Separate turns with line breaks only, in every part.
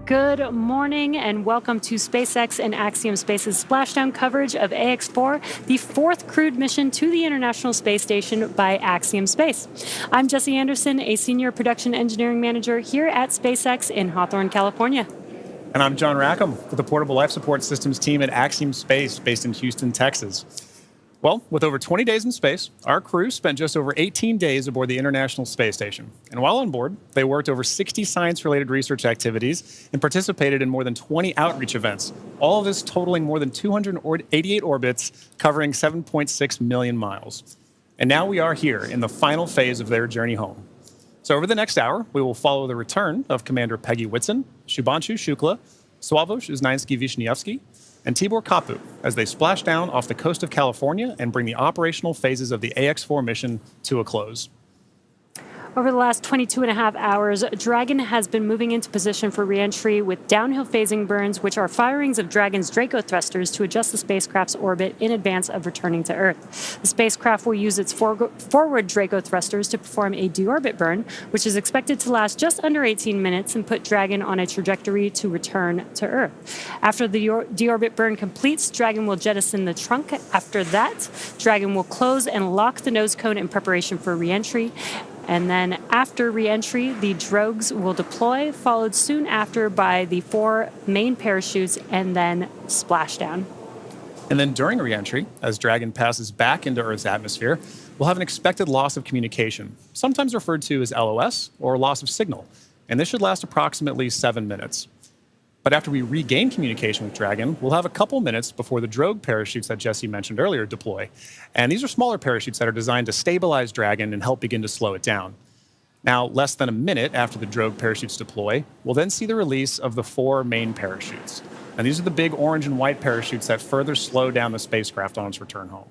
Good morning and welcome to SpaceX and Axiom Space's splashdown coverage of AX4, the fourth crewed mission to the International Space Station by Axiom Space. I'm Jesse Anderson, a senior production engineering manager here at SpaceX in Hawthorne, California.
And I'm John Rackham with the Portable Life Support Systems team at Axiom Space based in Houston, Texas. Well, with over 20 days in space, our crew spent just over 18 days aboard the International Space Station. And while on board, they worked over 60 science-related research activities and participated in more than 20 outreach events, all of this totaling more than 288 orbits, covering 7.6 million miles. And now we are here in the final phase of their journey home. So over the next hour, we will follow the return of Commander Peggy Whitson, Shubhanshu Shukla, Sławosza Uznańskiego-Wiśniewskiego, and Tibor Kapu as they splash down off the coast of California and bring the operational phases of the AX4 mission to a close.
Over the last 22 and a half hours, Dragon has been moving into position for reentry with downhill phasing burns, which are firings of Dragon's Draco thrusters to adjust the spacecraft's orbit in advance of returning to Earth. The spacecraft will use its forward Draco thrusters to perform a deorbit burn, which is expected to last just under 18 minutes and put Dragon on a trajectory to return to Earth. After the deorbit burn completes, Dragon will jettison the trunk. After that, Dragon will close and lock the nose cone in preparation for reentry. And then after re-entry, the drogues will deploy, followed soon after by the 4 main parachutes and then splashdown.
And then during re-entry, as Dragon passes back into Earth's atmosphere, we'll have an expected loss of communication, sometimes referred to as LOS, or loss of signal. And this should last approximately 7 minutes. But after we regain communication with Dragon, we'll have a couple minutes before the drogue parachutes that Jesse mentioned earlier deploy. And these are smaller parachutes that are designed to stabilize Dragon and help begin to slow it down. Now, less than a minute after the drogue parachutes deploy, we'll then see the release of the 4 main parachutes. And these are the big orange and white parachutes that further slow down the spacecraft on its return home.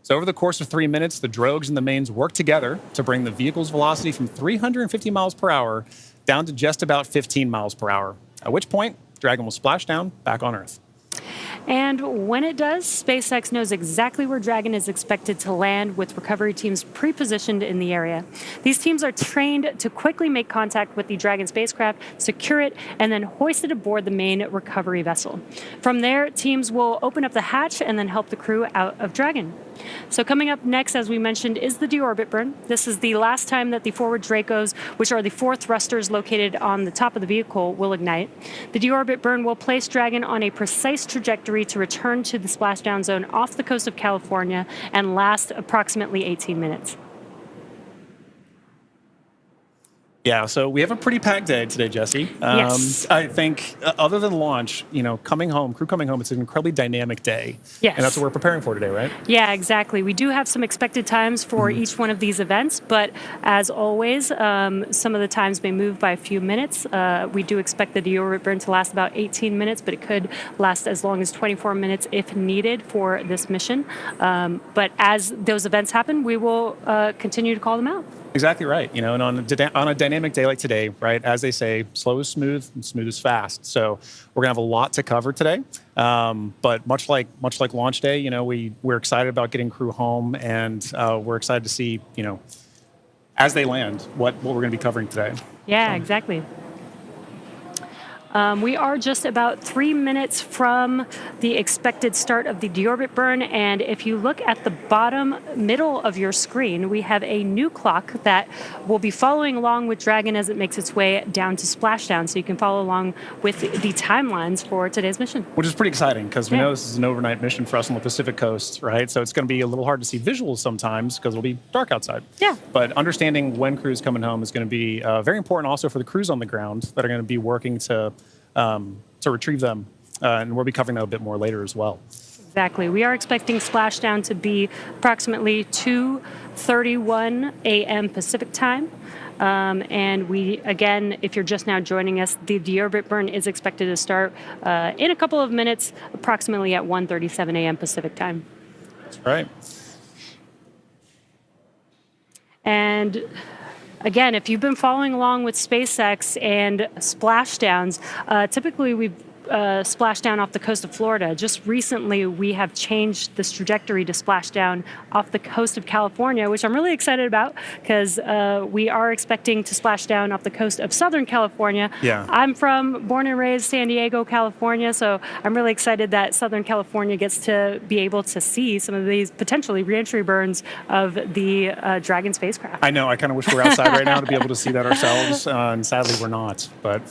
So over the course of 3 minutes, the drogues and the mains work together to bring the vehicle's velocity from 350 miles per hour down to just about 15 miles per hour. At which point, Dragon will splash down back on Earth.
And when it does, SpaceX knows exactly where Dragon is expected to land, with recovery teams pre-positioned in the area. These teams are trained to quickly make contact with the Dragon spacecraft, secure it, and then hoist it aboard the main recovery vessel. From there, teams will open up the hatch and then help the crew out of Dragon. So coming up next, as we mentioned, is the deorbit burn. This is the last time that the forward Dracos, which are the 4 thrusters located on the top of the vehicle, will ignite. The deorbit burn will place Dragon on a precise trajectory to return to the splashdown zone off the coast of California and last approximately 18 minutes.
Yeah, so we have a pretty packed day today, Jesse.
Yes.
I think other than launch, crew coming home, it's an incredibly dynamic day.
Yes.
And that's what we're preparing for today, right?
Yeah, exactly. We do have some expected times for each one of these events, but as always, some of the times may move by a few minutes. We do expect the deorbit burn to last about 18 minutes, but it could last as long as 24 minutes if needed for this mission. But as those events happen, we will continue to call them out.
Exactly right. And on a dynamic day like today, right, as they say, slow is smooth and smooth is fast. So we're going to have a lot to cover today. But much like launch day, we're excited about getting crew home, and we're excited to see, as they land, what we're going to be covering today.
Yeah, exactly. We are just about 3 minutes from the expected start of the deorbit burn, and if you look at the bottom middle of your screen, we have a new clock that will be following along with Dragon as it makes its way down to splashdown, so you can follow along with the timelines for today's mission.
Which is pretty exciting, because we know this is an overnight mission for us on the Pacific coast, right? So it's going to be a little hard to see visuals sometimes because it'll be dark outside.
Yeah.
But understanding when crew's coming home is going to be very important also for the crews on the ground that are going to be working to retrieve them, and we'll be covering that a bit more later as well.
Exactly. We are expecting splashdown to be approximately 2:31 a.m. Pacific time. And we, again, if you're just now joining us, the deorbit burn is expected to start in a couple of minutes, approximately at 1:37 a.m. Pacific time.
That's right.
And again, if you've been following along with SpaceX and splashdowns, typically we've splashdown off the coast of Florida. Just recently, we have changed this trajectory to splashdown off the coast of California, which I'm really excited about because we are expecting to splash down off the coast of Southern California.
Yeah.
I'm born and raised San Diego, California, so I'm really excited that Southern California gets to be able to see some of these potentially reentry burns of the Dragon spacecraft.
I know. I kind of wish we were outside right now to be able to see that ourselves, and sadly we're not. But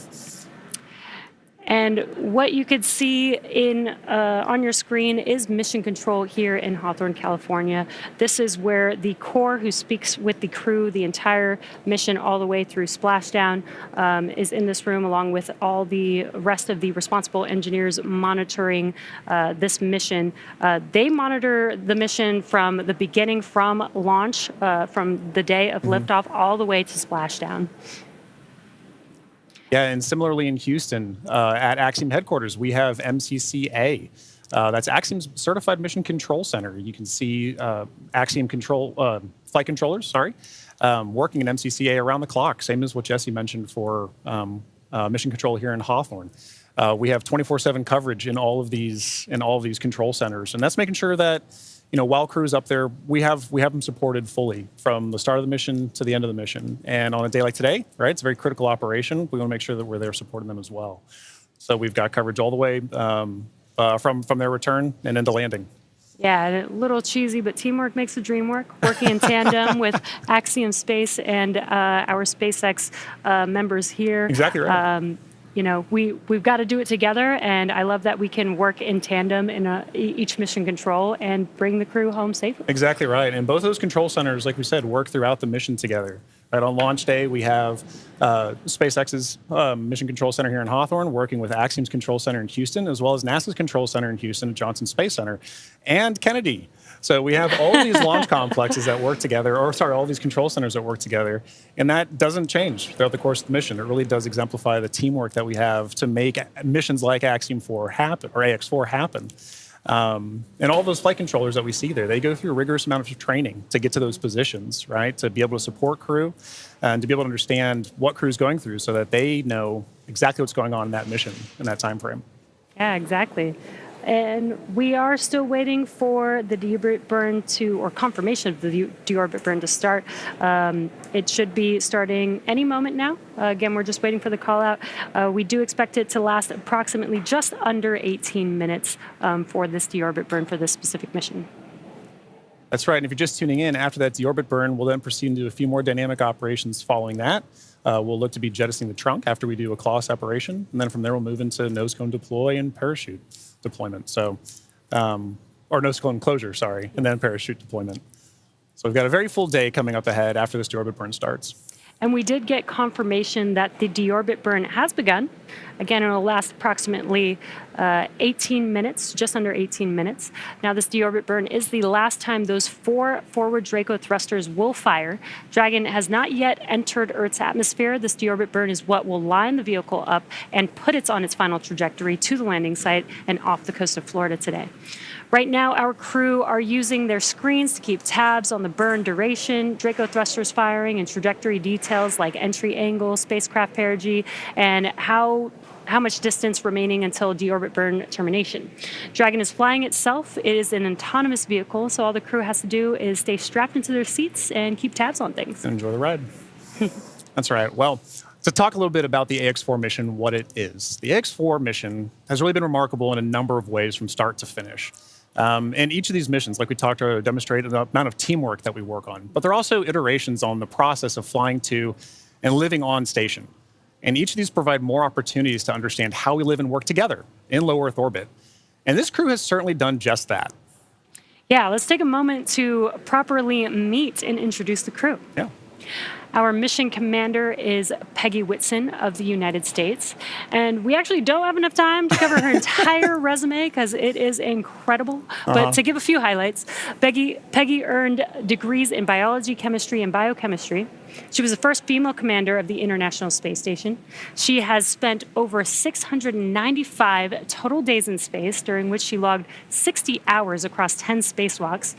and what you could see on your screen is mission control here in Hawthorne, California. This is where the core who speaks with the crew the entire mission all the way through splashdown is in this room, along with all the rest of the responsible engineers monitoring this mission. They monitor the mission from the beginning, from launch, from the day of liftoff, all the way to splashdown.
yeah, and similarly in Houston, at Axiom headquarters, we have MCCA. That's Axiom's Certified Mission Control Center. You can see Axiom flight controllers, working in MCCA around the clock, same as what Jesse mentioned for mission control here in Hawthorne. We have 24/7 coverage in all of these control centers, and that's making sure that while crew's up there, we have them supported fully from the start of the mission to the end of the mission. And on a day like today, right, it's a very critical operation. We want to make sure that we're there supporting them as well. So we've got coverage all the way from their return and into landing.
Yeah, a little cheesy, but teamwork makes the dream work. Working in tandem with Axiom Space and our SpaceX members here.
Exactly right.
We've got to do it together, and I love that we can work in tandem in each mission control and bring the crew home safely.
Exactly right. And both those control centers, like we said, work throughout the mission together. Right, on launch day, we have SpaceX's Mission Control Center here in Hawthorne working with Axiom's Control Center in Houston, as well as NASA's Control Center in Houston at Johnson Space Center, and Kennedy. So we have all of these launch complexes that work together, all these control centers that work together, and that doesn't change throughout the course of the mission. It really does exemplify the teamwork that we have to make missions like Axiom 4 happen, or AX4 happen. And all those flight controllers that we see there, they go through a rigorous amount of training to get to those positions, right? To be able to support crew and to be able to understand what crew's going through so that they know exactly what's going on in that mission in that time frame.
Yeah, exactly. And we are still waiting for the deorbit burn or confirmation of the deorbit burn to start. It should be starting any moment now. Again, we're just waiting for the call out. We do expect it to last approximately just under 18 minutes for this deorbit burn for this specific mission.
That's right. And if you're just tuning in, after that deorbit burn, we'll then proceed into a few more dynamic operations following that. We'll look to be jettisoning the trunk after we do a CLOS separation. And then from there, we'll move into nose cone deploy and parachute deployment. So, or nose cone closure, and then parachute deployment. So we've got a very full day coming up ahead after this deorbit burn starts.
And we did get confirmation that the deorbit burn has begun. Again, it will last approximately 18 minutes, just under 18 minutes. Now, this deorbit burn is the last time those 4 forward Draco thrusters will fire. Dragon has not yet entered Earth's atmosphere. This deorbit burn is what will line the vehicle up and put it on its final trajectory to the landing site and off the coast of Florida today. Right now, our crew are using their screens to keep tabs on the burn duration, Draco thrusters firing, and trajectory details like entry angle, spacecraft perigee, and how much distance remaining until deorbit burn termination. Dragon is flying itself. It is an autonomous vehicle, so all the crew has to do is stay strapped into their seats and keep tabs on things.
Enjoy the ride. That's right. Well, to talk a little bit about the AX4 mission, what it is. The AX4 mission has really been remarkable in a number of ways from start to finish. And each of these missions, like we talked about, demonstrate the amount of teamwork that we work on. But they're also iterations on the process of flying to and living on station. And each of these provide more opportunities to understand how we live and work together in low Earth orbit. And this crew has certainly done just that.
Yeah, let's take a moment to properly meet and introduce the crew.
Yeah.
Our mission commander is Peggy Whitson of the United States. And we actually don't have enough time to cover her entire resume because it is incredible. But to give a few highlights, Peggy earned degrees in biology, chemistry, and biochemistry. She was the first female commander of the International Space Station. She has spent over 695 total days in space, during which she logged 60 hours across 10 spacewalks.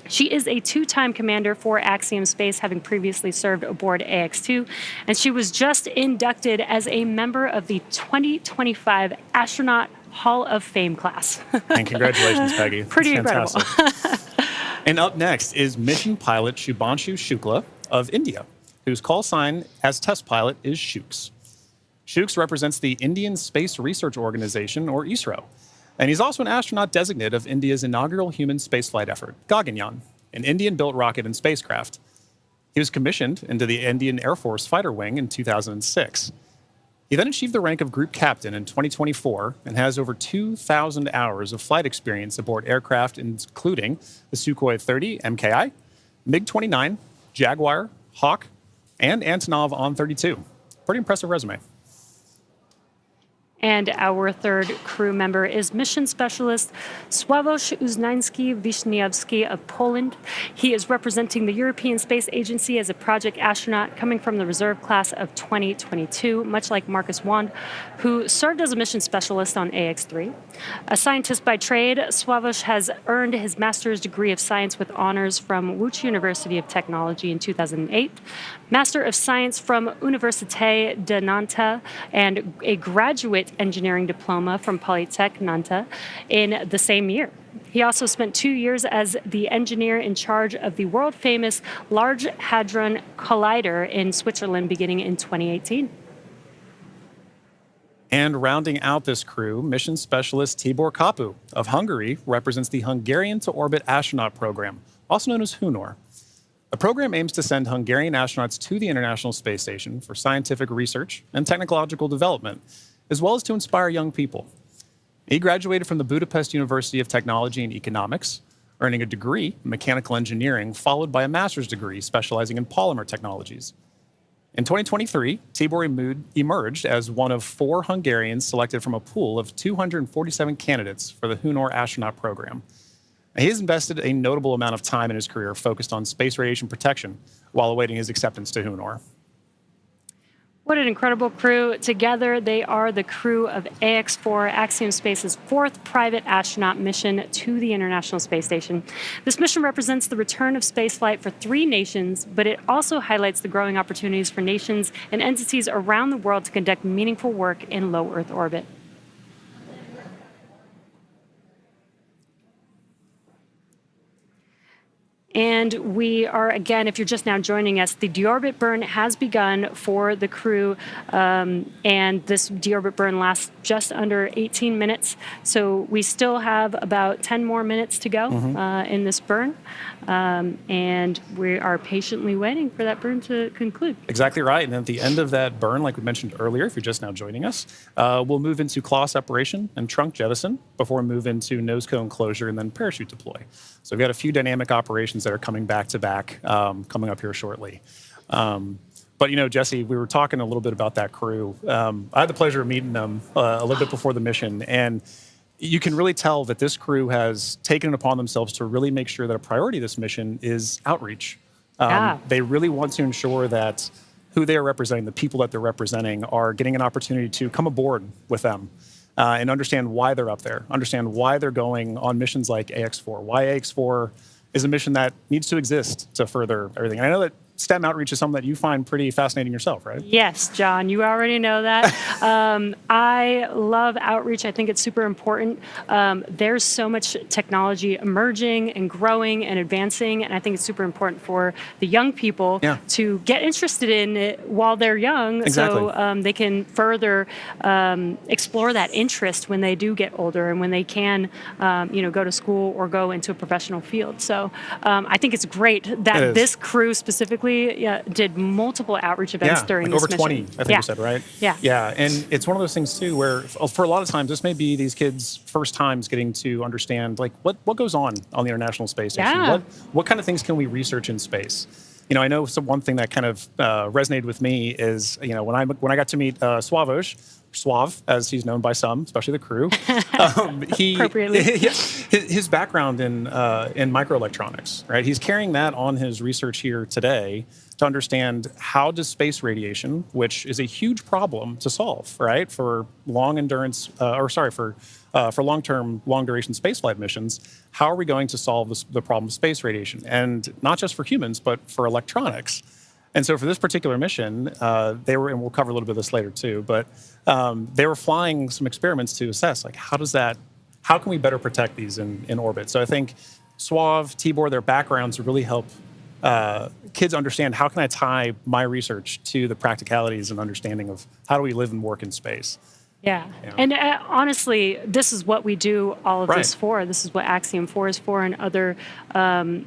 She is a two-time commander for Axiom Space, having previously served aboard AX-2, and she was just inducted as a member of the 2025 Astronaut Hall of Fame class.
And congratulations, Peggy.
Pretty
That's
incredible.
And up next is mission pilot Shubhanshu Shukla of India, whose call sign as test pilot is Shooks. Shooks represents the Indian Space Research Organization, or ISRO. And he's also an astronaut designate of India's inaugural human spaceflight effort, Gaganyaan, an Indian-built rocket and spacecraft. He was commissioned into the Indian Air Force Fighter Wing in 2006. He then achieved the rank of Group Captain in 2024 and has over 2,000 hours of flight experience aboard aircraft, including the Sukhoi 30 MKI, MiG-29, Jaguar, Hawk, and Antonov On-32. Pretty impressive resume.
And our third crew member is mission specialist Sławosza Uznańskiego-Wiśniewskiego of Poland. He is representing the European Space Agency as a project astronaut coming from the reserve class of 2022, much like Marcus Wand, who served as a mission specialist on AX-3. A scientist by trade, Sławosza has earned his master's degree of science with honors from Łódź University of Technology in 2008, Master of Science from Université de Nantes, and a graduate engineering diploma from Polytech Nantes in the same year. He also spent 2 years as the engineer in charge of the world-famous Large Hadron Collider in Switzerland beginning in 2018.
And rounding out this crew, mission specialist Tibor Kapu of Hungary represents the Hungarian to Orbit Astronaut Program, also known as HUNOR. The program aims to send Hungarian astronauts to the International Space Station for scientific research and technological development, as well as to inspire young people. He graduated from the Budapest University of Technology and Economics, earning a degree in mechanical engineering, followed by a master's degree specializing in polymer technologies. In 2023, Tibor emerged as one of 4 Hungarians selected from a pool of 247 candidates for the HUNOR astronaut program. He has invested a notable amount of time in his career focused on space radiation protection while awaiting his acceptance to HUNOR.
What an incredible crew. Together, they are the crew of AX-4, Axiom Space's 4th private astronaut mission to the International Space Station. This mission represents the return of spaceflight for 3 nations, but it also highlights the growing opportunities for nations and entities around the world to conduct meaningful work in low Earth orbit. And we are, again, if you're just now joining us, the deorbit burn has begun for the crew, and this deorbit burn lasts just under 18 minutes. So we still have about 10 more minutes to go in this burn, and we are patiently waiting for that burn to conclude.
Exactly right. And at the end of that burn, like we mentioned earlier, if you're just now joining us, we'll move into claw separation and trunk jettison before we move into nose cone closure and then parachute deploy. So we've got a few dynamic operations that are coming back to back, coming up here shortly. But, you know, Jesse, we were talking a little bit about that crew. I had the pleasure of meeting them a little bit before the mission, and you can really tell that this crew has taken it upon themselves to really make sure that a priority of this mission is outreach. They really want to ensure that who they are representing, the people that they're representing, are getting an opportunity to come aboard with them. And understand why they're up there, understand why they're going on missions like AX-4, why AX-4 is a mission that needs to exist to further everything. And I know that STEM outreach is something that you find pretty fascinating yourself, right?
Yes, John, you already know that. I love outreach. I think it's super important. There's so much technology emerging and growing and advancing, and I think it's super important for the young people to get interested in it while they're young, so they can further explore that interest when they do get older and when they can, go to school or go into a professional field. So I think it's great that this crew specifically did multiple outreach events during this mission.
Over 20, I think you said, right? Yeah, and it's one of those things, too, where for a lot of times, this may be these kids' first times getting to understand, like, what goes on the International Space Station? What kind of things can we research in space? You know, I know one thing that kind of resonated with me is, you know, when I got to meet Sławosza, Swav, as he's known by some, especially the crew. His background in microelectronics, right? He's carrying that on his research here today to understand how does space radiation, which is a huge problem to solve, right, for long endurance, for long-term, long-duration spaceflight missions, how are we going to solve the problem of space radiation? And not just for humans, but for electronics. And so for this particular mission, they were, and we'll cover a little bit of this later too, but they were flying some experiments to assess, like, how can we better protect these in orbit? So I think Swav, Tibor, their backgrounds really help kids understand how can I tie my research to the practicalities and understanding of how do we live and work in space.
Yeah.
You know?
And honestly, this is what we do all of this
Right.
for. This is what Axiom 4 is for, and other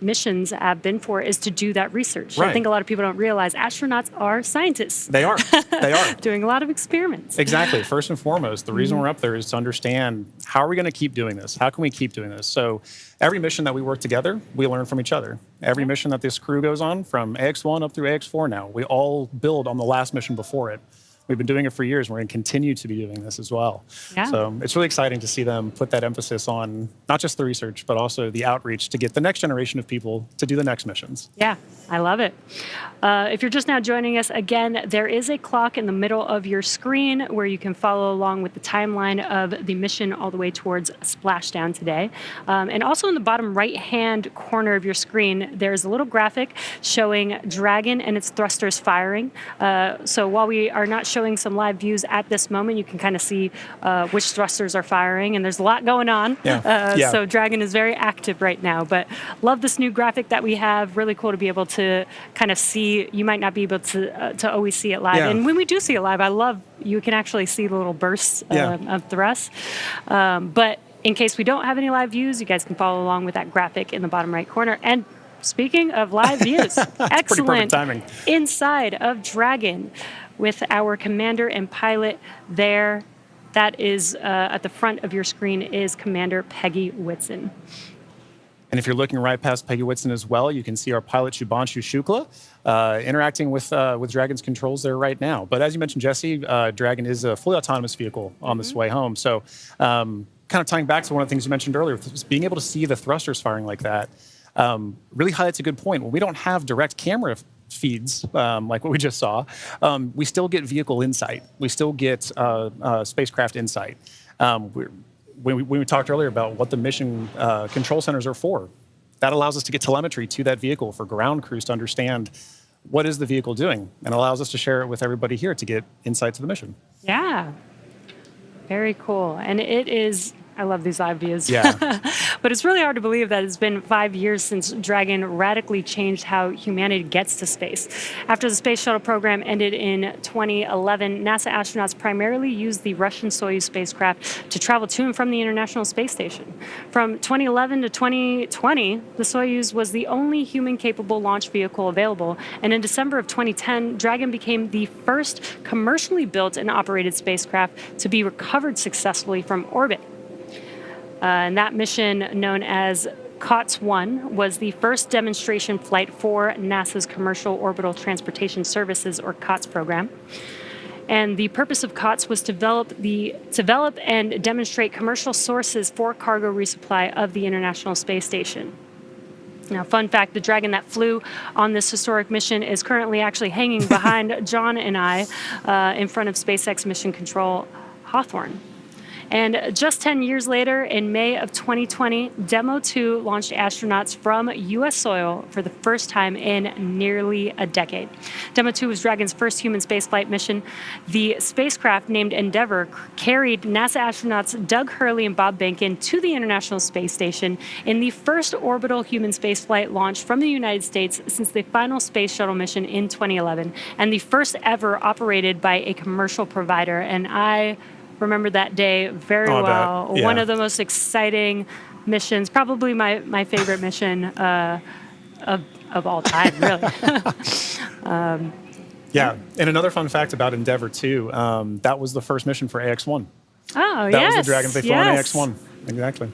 missions have been for, is to do that research. I
Right.
think a lot of people don't realize astronauts are scientists.
They are. They are.
Doing a lot of experiments.
Exactly. First and foremost, the reason we're up there is to understand how are we going to keep doing this? How can we keep doing this? So every mission that we work together, we learn from each other. Every mission that this crew goes on, from AX1 up through AX4 now, we all build on the last mission before it. We've been doing it for years. We're going to continue to be doing this as well.
Yeah.
So it's really exciting to see them put that emphasis on not just the research, but also the outreach to get the next generation of people to do the next missions.
Yeah, I love it. If you're just now joining us, again, there is a clock in the middle of your screen where you can follow along with the timeline of the mission all the way towards Splashdown today. And also in the bottom right-hand corner of your screen, there's a little graphic showing Dragon and its thrusters firing. So while we are not showing some live views at this moment, you can kind of see which thrusters are firing, and there's a lot going on.
Yeah.
So Dragon is very active right now, but love this new graphic that we have. Really cool to be able to kind of see. You might not be able to always see it live.
Yeah.
And when we do see it live, I love you can actually see the little bursts of thrust. But in case we don't have any live views, you guys can follow along with that graphic in the bottom right corner. And speaking of live views, excellent
pretty perfect timing.
inside of Dragon with our commander and pilot there. That is at the front of your screen is Commander Peggy Whitson.
And if you're looking right past Peggy Whitson as well, you can see our pilot Shubhanshu Shukla interacting with Dragon's controls there right now. But as you mentioned, Jesse, Dragon is a fully autonomous vehicle on this way home. So kind of tying back to one of the things you mentioned earlier, being able to see the thrusters firing like that really highlights a good point. When we don't have direct camera feeds like what we just saw, we still get vehicle insight. We still get spacecraft insight. When we talked earlier about what the mission control centers are for, that allows us to get telemetry to that vehicle for ground crews to understand what is the vehicle doing, and allows us to share it with everybody here to get insight to the mission.
Yeah, very cool. And it is, I love these live views.
Yeah.
But it's really hard to believe that it's been 5 years since Dragon radically changed how humanity gets to space. After the space shuttle program ended in 2011, NASA astronauts primarily used the Russian Soyuz spacecraft to travel to and from the International Space Station. From 2011 to 2020, the Soyuz was the only human-capable launch vehicle available, and in December of 2010, Dragon became the first commercially built and operated spacecraft to be recovered successfully from orbit. And that mission, known as COTS-1, was the first demonstration flight for NASA's Commercial Orbital Transportation Services, or COTS program. And the purpose of COTS was to develop and demonstrate commercial sources for cargo resupply of the International Space Station. Now, fun fact, the Dragon that flew on this historic mission is currently actually hanging behind John and I in front of SpaceX Mission Control Hawthorne. And just 10 years later, in May of 2020, Demo 2 launched astronauts from U.S. soil for the first time in nearly a decade. Demo 2 was Dragon's first human spaceflight mission. The spacecraft, named Endeavour, carried NASA astronauts Doug Hurley and Bob Behnken to the International Space Station in the first orbital human spaceflight launch from the United States since the final space shuttle mission in 2011, and the first ever operated by a commercial provider. And I remember that day very well.
Yeah.
One of the most exciting missions, probably my favorite mission of all time, really.
Yeah, and another fun fact about Endeavour too, that was the first mission for AX1.
Oh,
That was the Dragon they flew on AX1. Exactly.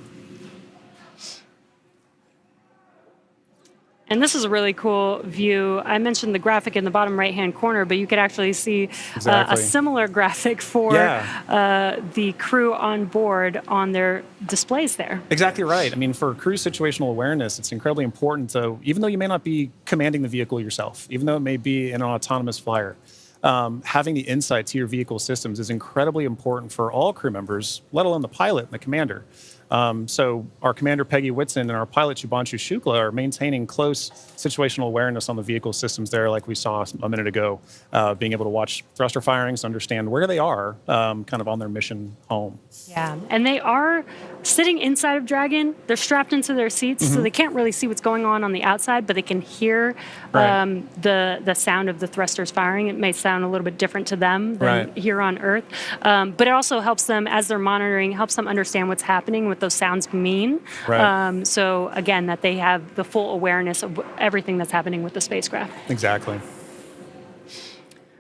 And this is a really cool view. I mentioned the graphic in the bottom right-hand corner, but you could actually see a similar graphic for the crew on board on their displays there.
Exactly right. I mean, for crew situational awareness, it's incredibly important. So even though you may not be commanding the vehicle yourself, even though it may be an autonomous flyer, having the insight to your vehicle systems is incredibly important for all crew members, let alone the pilot and the commander. So our commander, Peggy Whitson, and our pilot, Shubhanshu Shukla, are maintaining close situational awareness on the vehicle systems there, like we saw a minute ago, being able to watch thruster firings, understand where they are kind of on their mission home.
Yeah, and they are sitting inside of Dragon. They're strapped into their seats, so they can't really see what's going on the outside, but they can hear the sound of the thrusters firing. It may sound a little bit different to them than here on Earth, but it also helps them, as they're monitoring, helps them understand what's happening, what those sounds mean. So again, that they have the full awareness of everything that's happening with the spacecraft.
Exactly.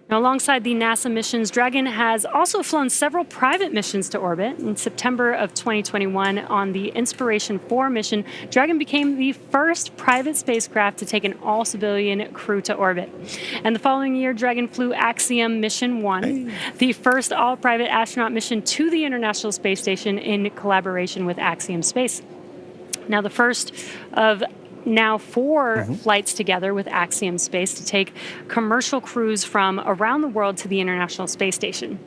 Now, alongside the NASA missions, Dragon has also flown several private missions to orbit. In September of 2021, on the Inspiration 4 mission, Dragon became the first private spacecraft to take an all-civilian crew to orbit. And the following year, Dragon flew Axiom Mission 1, the first all-private astronaut mission to the International Space Station in collaboration with Axiom Space. Now, the first of now 4 flights together with Axiom Space to take commercial crews from around the world to the International Space Station.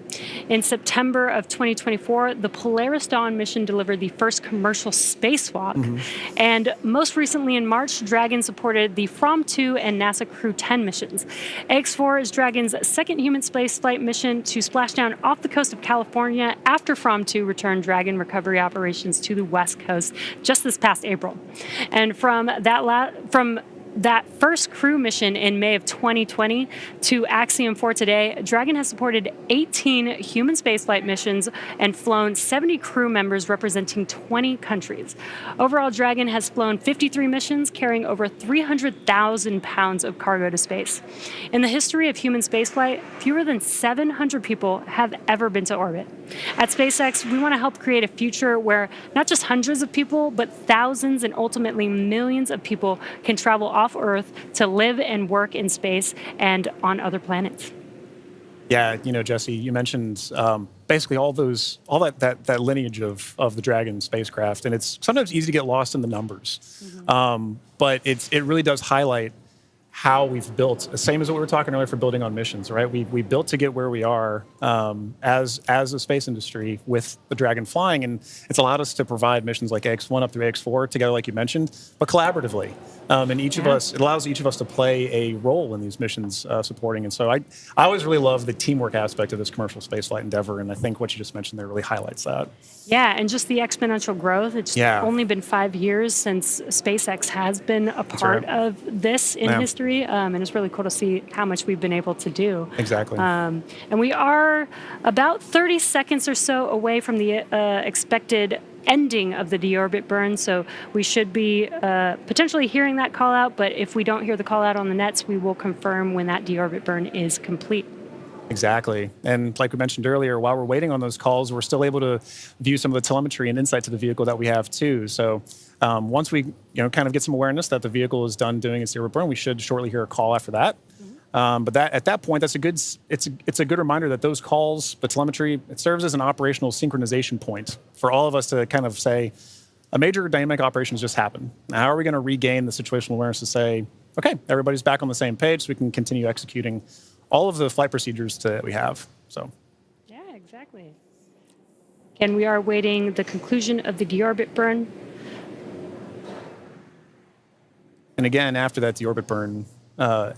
In September of 2024, the Polaris Dawn mission delivered the first commercial spacewalk. And most recently in March, Dragon supported the From-2 and NASA Crew 10 missions. X4 is Dragon's second human spaceflight mission to splashdown off the coast of California after From-2 returned Dragon recovery operations to the West Coast just this past April. And from that first crew mission in May of 2020 to Axiom 4 today, Dragon has supported 18 human spaceflight missions and flown 70 crew members representing 20 countries. Overall, Dragon has flown 53 missions, carrying over 300,000 pounds of cargo to space. In the history of human spaceflight, fewer than 700 people have ever been to orbit. At SpaceX, we want to help create a future where not just hundreds of people, but thousands and ultimately millions of people can travel off Earth to live and work in space and on other planets.
Yeah, Jesse, you mentioned basically all that lineage of the Dragon spacecraft, and it's sometimes easy to get lost in the numbers, but it really does highlight how we've built, the same as what we were talking earlier for building on missions, right? We built to get where we are as a space industry with the Dragon flying, and it's allowed us to provide missions like X1 up through X4 together, like you mentioned, but collaboratively. And each of us, it allows each of us to play a role in these missions supporting. And so I always really love the teamwork aspect of this commercial spaceflight endeavor, and I think what you just mentioned there really highlights that.
Yeah, and just the exponential growth. It's only been 5 years since SpaceX has been a part of this in history, and it's really cool to see how much we've been able to do.
Exactly.
And we are about 30 seconds or so away from the expected ending of the deorbit burn, so we should be potentially hearing that call out, but if we don't hear the call out on the nets, we will confirm when that deorbit burn is complete.
Exactly. And like we mentioned earlier, while we're waiting on those calls, we're still able to view some of the telemetry and insight to the vehicle that we have too. So once we kind of get some awareness that the vehicle is done doing its deorbit burn, we should shortly hear a call after that. But at that point, it's a good reminder that those calls, the telemetry, it serves as an operational synchronization point for all of us to kind of say, a major dynamic operation has just happened. Now, how are we going to regain the situational awareness to say, okay, everybody's back on the same page so we can continue executing all of the flight procedures that we have. So.
Yeah, exactly. And we are awaiting the conclusion of the deorbit burn.
And again, after that deorbit burn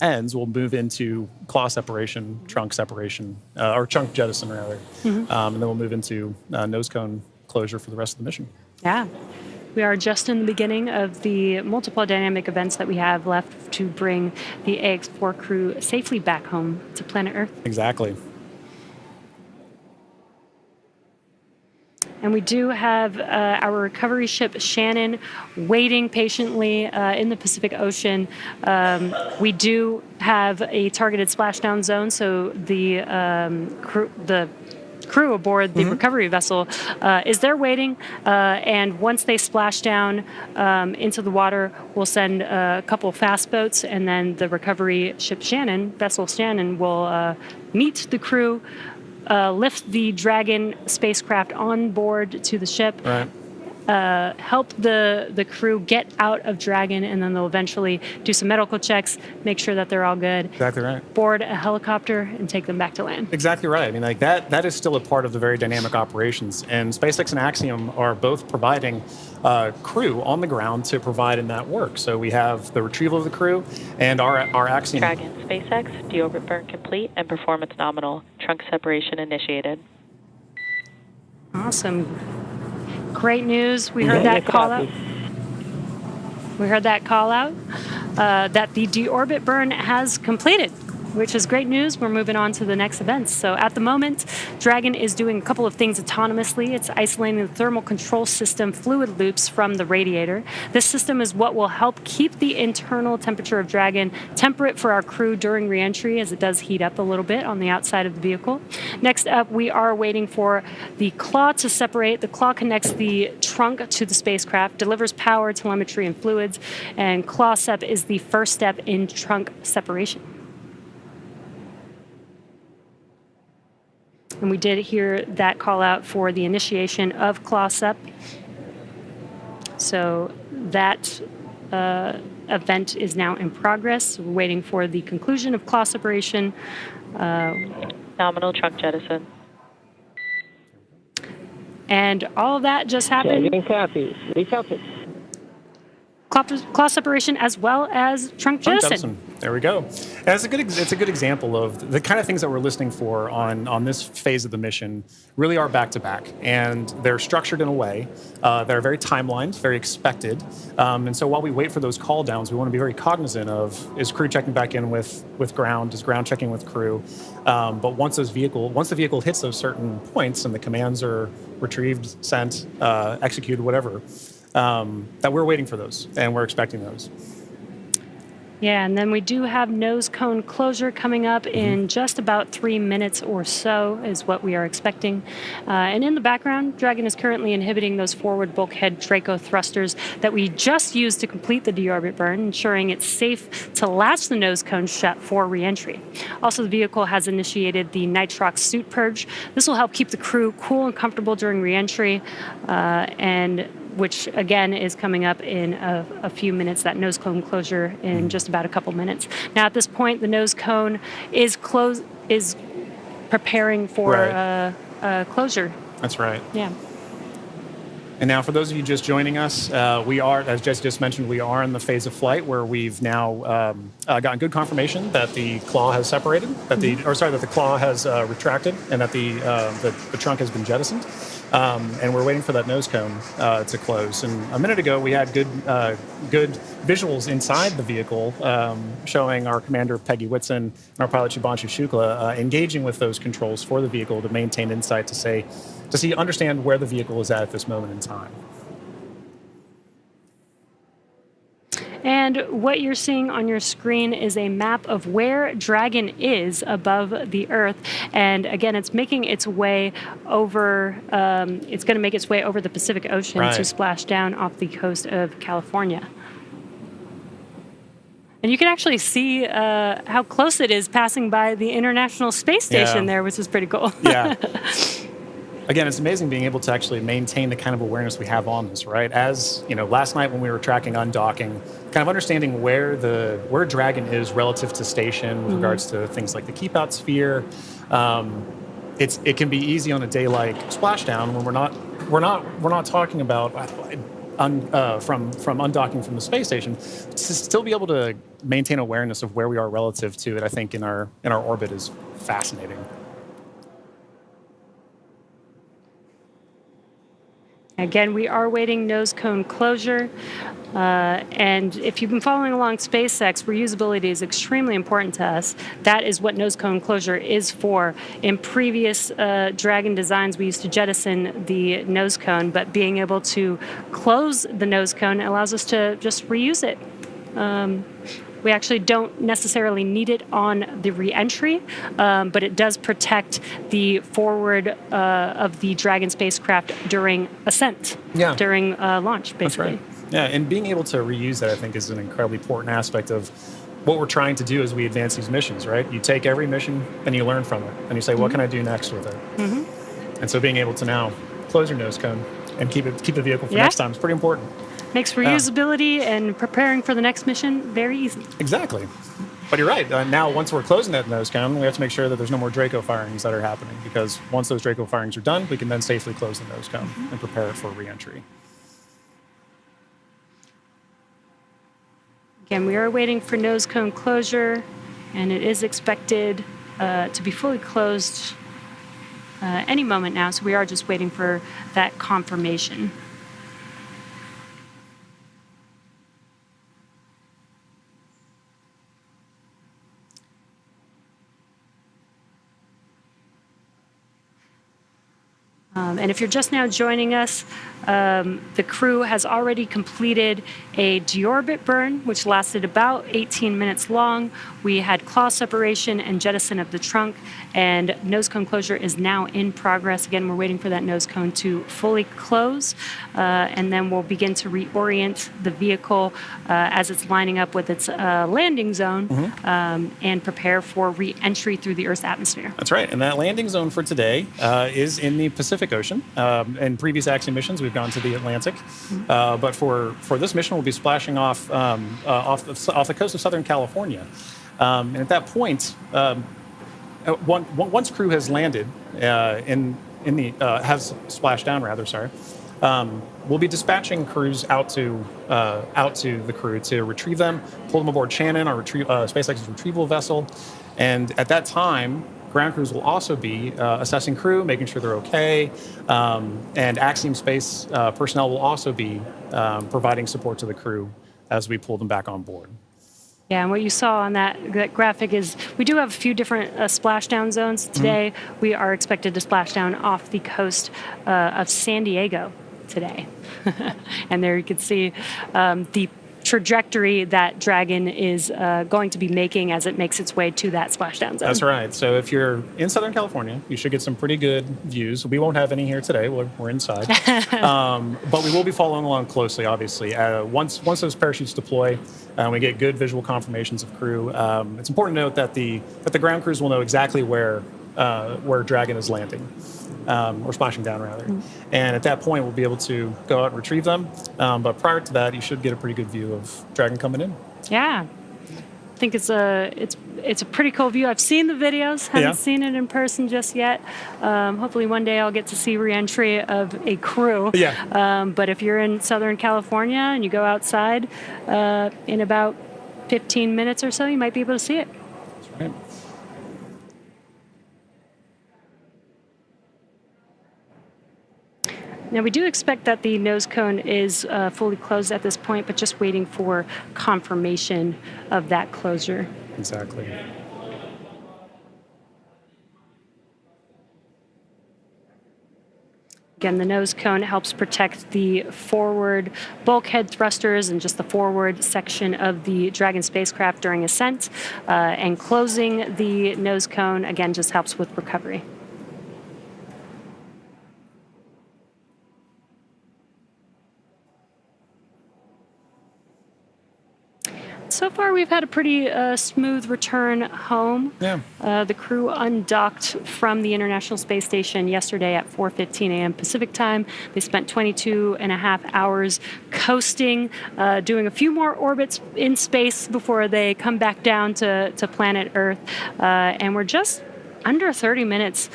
ends, we'll move into claw separation, trunk separation, or trunk jettison rather. And then we'll move into nose cone closure for the rest of the mission.
Yeah. We are just in the beginning of the multiple dynamic events that we have left to bring the AX4 crew safely back home to planet Earth.
Exactly.
And we do have our recovery ship Shannon waiting patiently in the Pacific Ocean. We do have a targeted splashdown zone, so the crew aboard the recovery vessel is they're waiting, and once they splash down into the water, we'll send a couple fast boats, and then the recovery ship vessel Shannon, will meet the crew, lift the Dragon spacecraft on board to the ship,
Right.
Help the crew get out of Dragon, and then they'll eventually do some medical checks, make sure that they're all good.
Exactly right.
Board a helicopter and take them back to land.
Exactly right. I mean, like that is still a part of the very dynamic operations. And SpaceX and Axiom are both providing crew on the ground to provide in that work. So we have the retrieval of the crew and our Axiom.
Dragon, SpaceX, deorbit burn complete and performance nominal. Trunk separation initiated.
Awesome. Great news. We heard that call out. We heard that call out that the deorbit burn has completed, which is great news. We're moving on to the next events. So at the moment, Dragon is doing a couple of things autonomously. It's isolating the thermal control system fluid loops from the radiator. This system is what will help keep the internal temperature of Dragon temperate for our crew during reentry, as it does heat up a little bit on the outside of the vehicle. Next up, we are waiting for the claw to separate. The claw connects the trunk to the spacecraft, delivers power, telemetry, and fluids, and claw sep is the first step in trunk separation. And we did hear that call out for the initiation of claw sep. So that event is now in progress. We're waiting for the conclusion of claw separation.
Nominal trunk jettison.
And all of that just happened. Claw separation as well as trunk jettison.
There we go. And it's a good example of the kind of things that we're listening for on this phase of the mission. Really are back to back, and they're structured in a way that are very timelined, very expected. And so while we wait for those call downs, we want to be very cognizant of, is crew checking back in with ground, is ground checking with crew. But once the vehicle hits those certain points and the commands are retrieved, sent, executed, whatever. That we're waiting for those, and we're expecting those.
Yeah, and then we do have nose cone closure coming up in just about 3 minutes or so is what we are expecting. And in the background, Dragon is currently inhibiting those forward bulkhead Draco thrusters that we just used to complete the deorbit burn, ensuring it's safe to latch the nose cone shut for reentry. Also, the vehicle has initiated the nitrox suit purge. This will help keep the crew cool and comfortable during reentry, and which again is coming up in a few minutes, that nose cone closure in just about a couple minutes. Now at this point, the nose cone is preparing for closure.
That's right.
Yeah.
And now for those of you just joining us, we are, as Jess just mentioned, we are in the phase of flight where we've now gotten good confirmation that the claw has separated, that the claw has retracted, and that the trunk has been jettisoned. And we're waiting for that nose cone to close. And a minute ago, we had good visuals inside the vehicle showing our commander, Peggy Whitson, and our pilot, Shubhanshu Shukla, engaging with those controls for the vehicle to maintain insight understand where the vehicle is at this moment in time.
And what you're seeing on your screen is a map of where Dragon is above the Earth. And again, it's making its way over, it's going to make its way over the Pacific Ocean to splash down off the coast of California. And you can actually see how close it is passing by the International Space Station there, which is pretty cool.
Yeah. Again, it's amazing being able to actually maintain the kind of awareness we have on this, right? As you know, last night when we were tracking undocking, kind of understanding where Dragon is relative to station with regards to things like the keep out sphere. It can be easy on a day like Splashdown when we're not talking about from undocking from the space station, to still be able to maintain awareness of where we are relative to it. I think in our orbit is fascinating.
Again, we are waiting nose cone closure. And if you've been following along SpaceX, reusability is extremely important to us. That is what nose cone closure is for. In previous Dragon designs, we used to jettison the nose cone, but being able to close the nose cone allows us to just reuse it. We actually don't necessarily need it on the re-entry, but it does protect the forward of the Dragon spacecraft during ascent, during launch, basically.
That's right. Yeah, and being able to reuse that, I think, is an incredibly important aspect of what we're trying to do as we advance these missions, right? You take every mission and you learn from it, and you say, what can I do next with it? And so being able to now close your nose cone and keep the vehicle for next time is pretty important.
Makes reusability and preparing for the next mission very easy.
Exactly. But you're right. Now, once we're closing that nose cone, we have to make sure that there's no more Draco firings that are happening, because once those Draco firings are done, we can then safely close the nose cone and prepare it for re-entry.
Again, we are waiting for nose cone closure, and it is expected to be fully closed any moment now, so we are just waiting for that confirmation. And if you're just now joining us, the crew has already completed a deorbit burn, which lasted about 18 minutes long. We had claw separation and jettison of the trunk, and nose cone closure is now in progress. Again, we're waiting for that nose cone to fully close, and then we'll begin to reorient the vehicle as it's lining up with its landing zone and prepare for re-entry through the Earth's atmosphere.
That's right. And that landing zone for today is in the Pacific Ocean. In previous Axiom missions, we've gone to the Atlantic. But for this mission, we'll be splashing off the coast of Southern California. And at that point, once crew has landed has splashed down, we'll be dispatching crews out to the crew to retrieve them, pull them aboard Shannon, our SpaceX's retrieval vessel, and at that time, ground crews will also be assessing crew, making sure they're okay, and Axiom Space personnel will also be providing support to the crew as we pull them back on board.
Yeah, and what you saw on that graphic is we do have a few different splashdown zones. Today, we are expected to splash down off the coast of San Diego today. And there you can see the trajectory that Dragon is going to be making as it makes its way to that splashdown zone.
That's right. So if you're in Southern California, you should get some pretty good views. We won't have any here today. We're inside. But we will be following along closely, obviously. Once those parachutes deploy, we get good visual confirmations of crew. It's important to note that the ground crews will know exactly where Dragon is landing. Or splashing down, rather. And at that point, we'll be able to go out and retrieve them. But prior to that, you should get a pretty good view of Dragon coming in.
Yeah. I think it's a pretty cool view. I've seen the videos, haven't seen it in person just yet. Hopefully one day I'll get to see re-entry of a crew. But if you're in Southern California and you go outside in about 15 minutes or so, you might be able to see it.
That's right.
Now, we do expect that the nose cone is fully closed at this point, but just waiting for confirmation of that closure.
Exactly.
Again, the nose cone helps protect the forward bulkhead thrusters and just the forward section of the Dragon spacecraft during ascent. And closing the nose cone, again, just helps with recovery. So far, we've had a pretty smooth return home.
Yeah.
The crew undocked from the International Space Station yesterday at 4:15 a.m. Pacific time. They spent 22 and a half hours coasting, doing a few more orbits in space before they come back down to planet Earth. And we're just under 30 minutes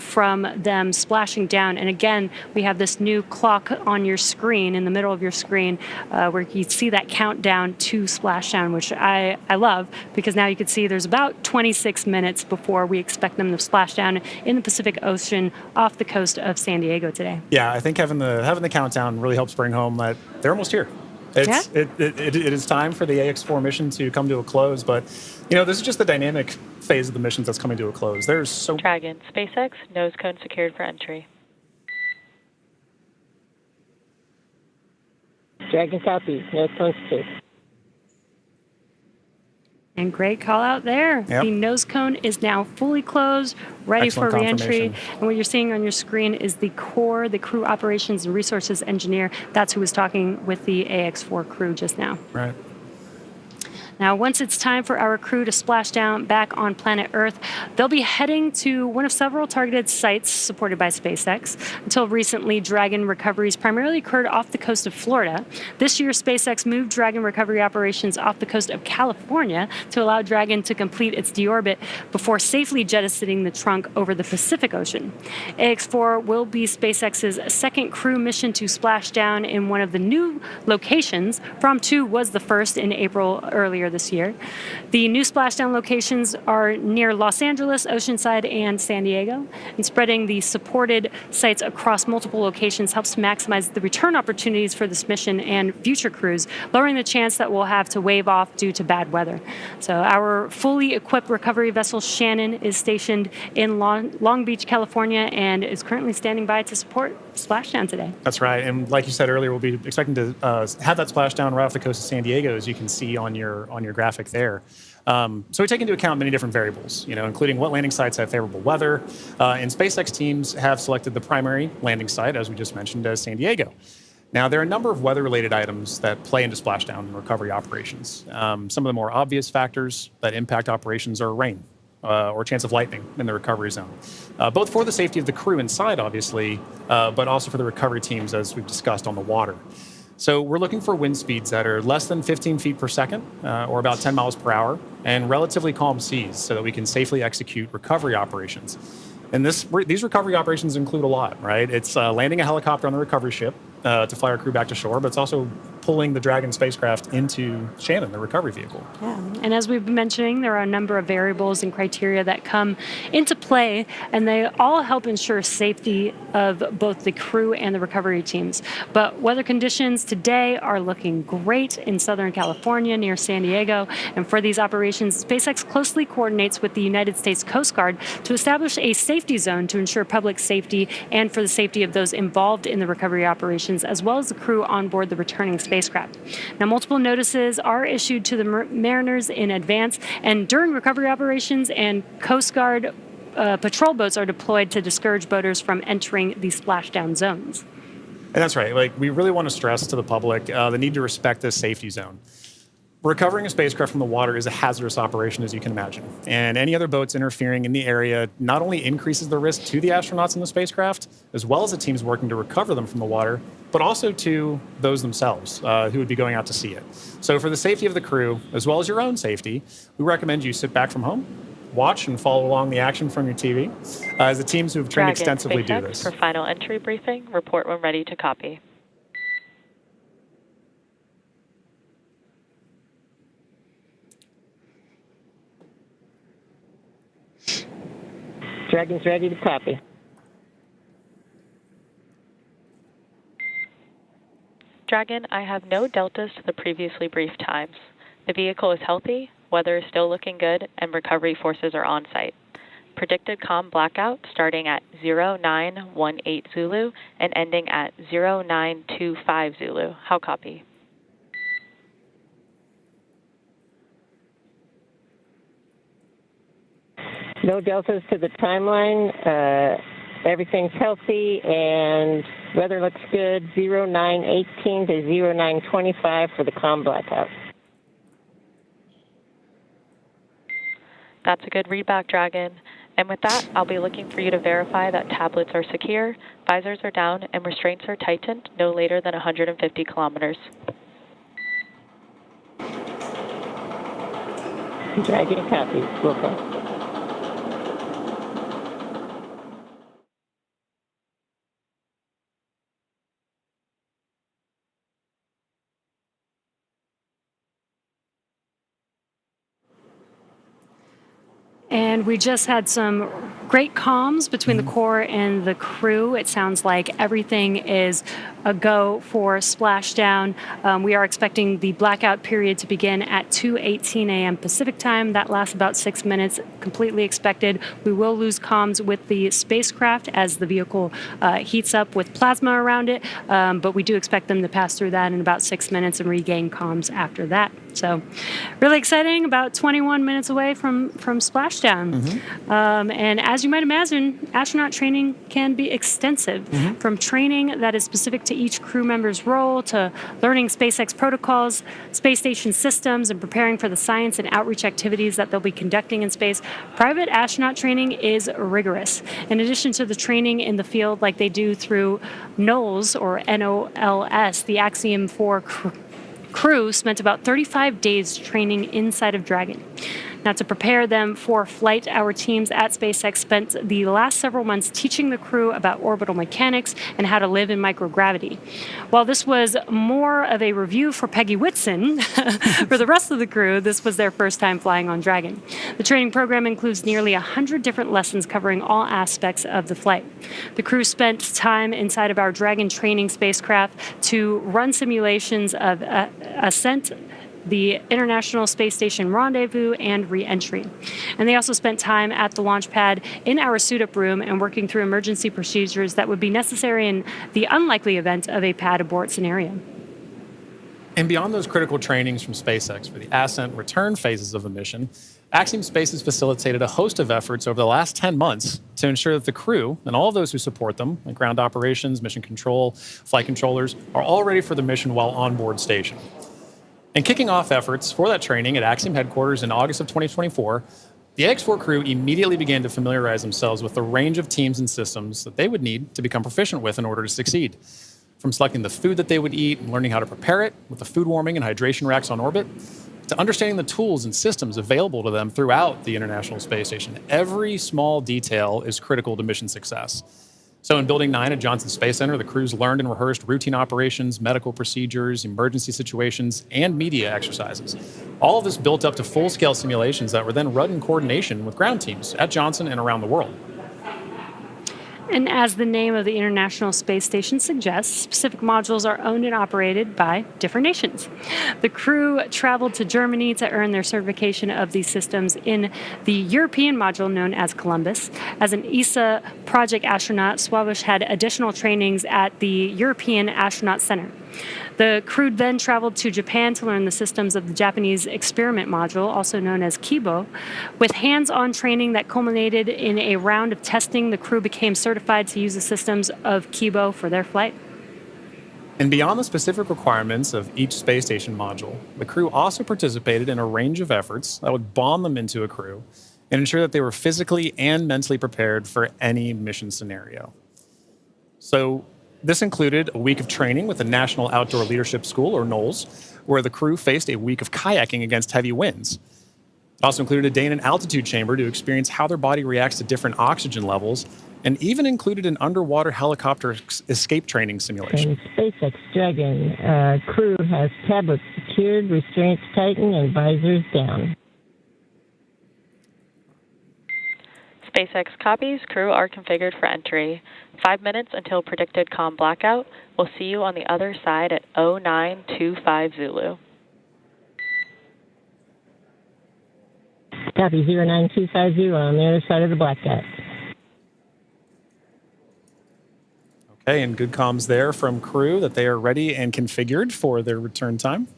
from them splashing down. And again, we have this new clock on your screen, in the middle of your screen, where you see that countdown to splashdown, which I love, because now you can see there's about 26 minutes before we expect them to splash down in the Pacific Ocean off the coast of San Diego today.
Yeah, I think having the countdown really helps bring home that they're almost here. It is time for the AX4 mission to come to a close, but this is just the dynamic phase of the missions that's coming to a close. There's so
Dragon, SpaceX, nose cone secured for entry.
Dragon copy, nose cone secured.
And great call out there.
Yep.
The nose cone is now fully closed, ready
Excellent
for reentry.
confirmation.
And what you're seeing on your screen is the core, the crew operations and resources engineer. That's who was talking with the AX4 crew just now.
Right.
Now, once it's time for our crew to splash down back on planet Earth, they'll be heading to one of several targeted sites supported by SpaceX. Until recently, Dragon recoveries primarily occurred off the coast of Florida. This year, SpaceX moved Dragon recovery operations off the coast of California to allow Dragon to complete its deorbit before safely jettisoning the trunk over the Pacific Ocean. AX4 will be SpaceX's second crew mission to splash down in one of the new locations. From 2 was the first in April earlier this year. The new splashdown locations are near Los Angeles, Oceanside, and San Diego. And spreading the supported sites across multiple locations helps to maximize the return opportunities for this mission and future crews, lowering the chance that we'll have to wave off due to bad weather. So our fully equipped recovery vessel Shannon is stationed in Long Beach, California, and is currently standing by to support splashdown today.
That's right. And like you said earlier, we'll be expecting to have that splashdown right off the coast of San Diego, as you can see on your graphic there. So we take into account many different variables, including what landing sites have favorable weather. And SpaceX teams have selected the primary landing site, as we just mentioned, as San Diego. Now, there are a number of weather-related items that play into splashdown and recovery operations. Some of the more obvious factors that impact operations are rain or chance of lightning in the recovery zone, both for the safety of the crew inside, obviously, but also for the recovery teams, as we've discussed, on the water. So we're looking for wind speeds that are less than 15 feet per second, or about 10 miles per hour, and relatively calm seas so that we can safely execute recovery operations. And these recovery operations include a lot, right? It's landing a helicopter on the recovery ship to fly our crew back to shore, but it's also pulling the Dragon spacecraft into Shannon, the recovery vehicle.
Yeah, and as we've been mentioning, there are a number of variables and criteria that come into play, and they all help ensure safety of both the crew and the recovery teams. But weather conditions today are looking great in Southern California near San Diego, and for these operations, SpaceX closely coordinates with the United States Coast Guard to establish a safety zone to ensure public safety and for the safety of those involved in the recovery operations, as well as the crew on board the returning spacecraft. Now, multiple notices are issued to the mariners in advance, and during recovery operations, and Coast Guard patrol boats are deployed to discourage boaters from entering the splashdown zones.
And that's right. We really want to stress to the public the need to respect this safety zone. Recovering a spacecraft from the water is a hazardous operation, as you can imagine. And any other boats interfering in the area not only increases the risk to the astronauts in the spacecraft, as well as the teams working to recover them from the water, but also to those themselves who would be going out to see it. So for the safety of the crew, as well as your own safety, we recommend you sit back from home, watch and follow along the action from your TV, as the teams who have trained extensively do this.
For final entry briefing, report when ready to copy.
Dragon's ready to copy.
Dragon, I have no deltas to the previously briefed times. The vehicle is healthy, weather is still looking good, and recovery forces are on site. Predicted COM blackout starting at 0918 Zulu and ending at 0925 Zulu. How copy?
No deltas to the timeline. Everything's healthy and weather looks good. 0918 to 0925 for the COM blackout.
That's a good readback, Dragon. And with that, I'll be looking for you to verify that tablets are secure, visors are down, and restraints are tightened no later than 150 kilometers.
Dragon copy. Welcome.
And we just had some great comms between the core and the crew. It sounds like everything is a go for splashdown. We are expecting the blackout period to begin at 2:18 a.m. Pacific time. That lasts about 6 minutes, completely expected. We will lose comms with the spacecraft as the vehicle heats up with plasma around it, but we do expect them to pass through that in about 6 minutes and regain comms after that. So really exciting, about 21 minutes away from Splashdown. And as you might imagine, astronaut training can be extensive, from training that is specific to each crew member's role to learning SpaceX protocols, space station systems, and preparing for the science and outreach activities that they'll be conducting in space. Private astronaut training is rigorous. In addition to the training in the field like they do through NOLS, or NOLS, the Axiom 4 crew spent about 35 days training inside of Dragon. Now, to prepare them for flight, our teams at SpaceX spent the last several months teaching the crew about orbital mechanics and how to live in microgravity. While this was more of a review for Peggy Whitson, for the rest of the crew, this was their first time flying on Dragon. The training program includes nearly 100 different lessons covering all aspects of the flight. The crew spent time inside of our Dragon training spacecraft to run simulations of ascent, the International Space Station rendezvous, and re-entry. And they also spent time at the launch pad in our suit-up room and working through emergency procedures that would be necessary in the unlikely event of a pad abort scenario.
And beyond those critical trainings from SpaceX for the ascent return phases of the mission, Axiom Space has facilitated a host of efforts over the last 10 months to ensure that the crew and all of those who support them, like ground operations, mission control, flight controllers, are all ready for the mission while on board station. And kicking off efforts for that training at Axiom headquarters in August of 2024, the AX4 crew immediately began to familiarize themselves with the range of teams and systems that they would need to become proficient with in order to succeed. From selecting the food that they would eat and learning how to prepare it with the food warming and hydration racks on orbit, to understanding the tools and systems available to them throughout the International Space Station. Every small detail is critical to mission success. So in Building 9 at Johnson Space Center, the crews learned and rehearsed routine operations, medical procedures, emergency situations, and media exercises. All of this built up to full-scale simulations that were then run in coordination with ground teams at Johnson and around the world.
And as the name of the International Space Station suggests, specific modules are owned and operated by different nations. The crew traveled to Germany to earn their certification of these systems in the European module known as Columbus. As an ESA project astronaut, Sławosza had additional trainings at the European Astronaut Center. The crew then traveled to Japan to learn the systems of the Japanese experiment module, also known as Kibo. With hands-on training that culminated in a round of testing, the crew became certified to use the systems of Kibo for their flight.
And beyond the specific requirements of each space station module, the crew also participated in a range of efforts that would bond them into a crew and ensure that they were physically and mentally prepared for any mission scenario. So this included a week of training with the National Outdoor Leadership School, or NOLS, where the crew faced a week of kayaking against heavy winds. It also included a day in an altitude chamber to experience how their body reacts to different oxygen levels, and even included an underwater helicopter escape training simulation.
SpaceX Dragon crew has tablets secured, restraints tightened, and visors down.
SpaceX copies. Crew are configured for entry. 5 minutes until predicted comm blackout. We'll see you on the other side at 0925 Zulu.
Copy 09250 on the other side of the blackout.
Okay, and good comms there from crew that they are ready and configured for their return time.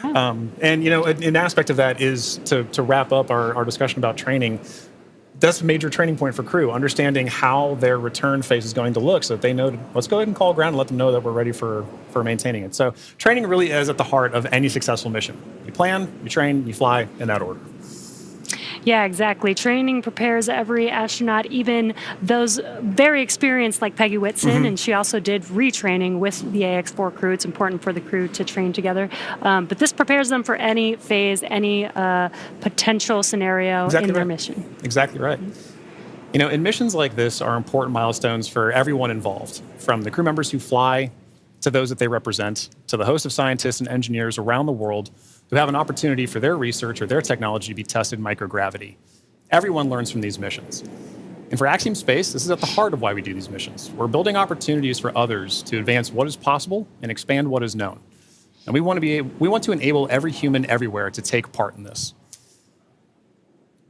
And, you know, an aspect of that is to wrap up our discussion about training. That's a major training point for crew, understanding how their return phase is going to look so that they know, let's go ahead and call ground and let them know that we're ready for maintaining it. So training really is at the heart of any successful mission. You plan, you train, you fly in that order.
Yeah, exactly. Training prepares every astronaut, even those very experienced like Peggy Whitson, and she also did retraining with the AX4 crew. It's important for the crew to train together. But this prepares them for any phase, any potential scenario in their mission.
Exactly right. You know, and missions like this are important milestones for everyone involved, from the crew members who fly to those that they represent, to the host of scientists and engineers around the world who have an opportunity for their research or their technology to be tested in microgravity. Everyone learns from these missions. And for Axiom Space, this is at the heart of why we do these missions. We're building opportunities for others to advance what is possible and expand what is known. And we want to enable every human everywhere to take part in this.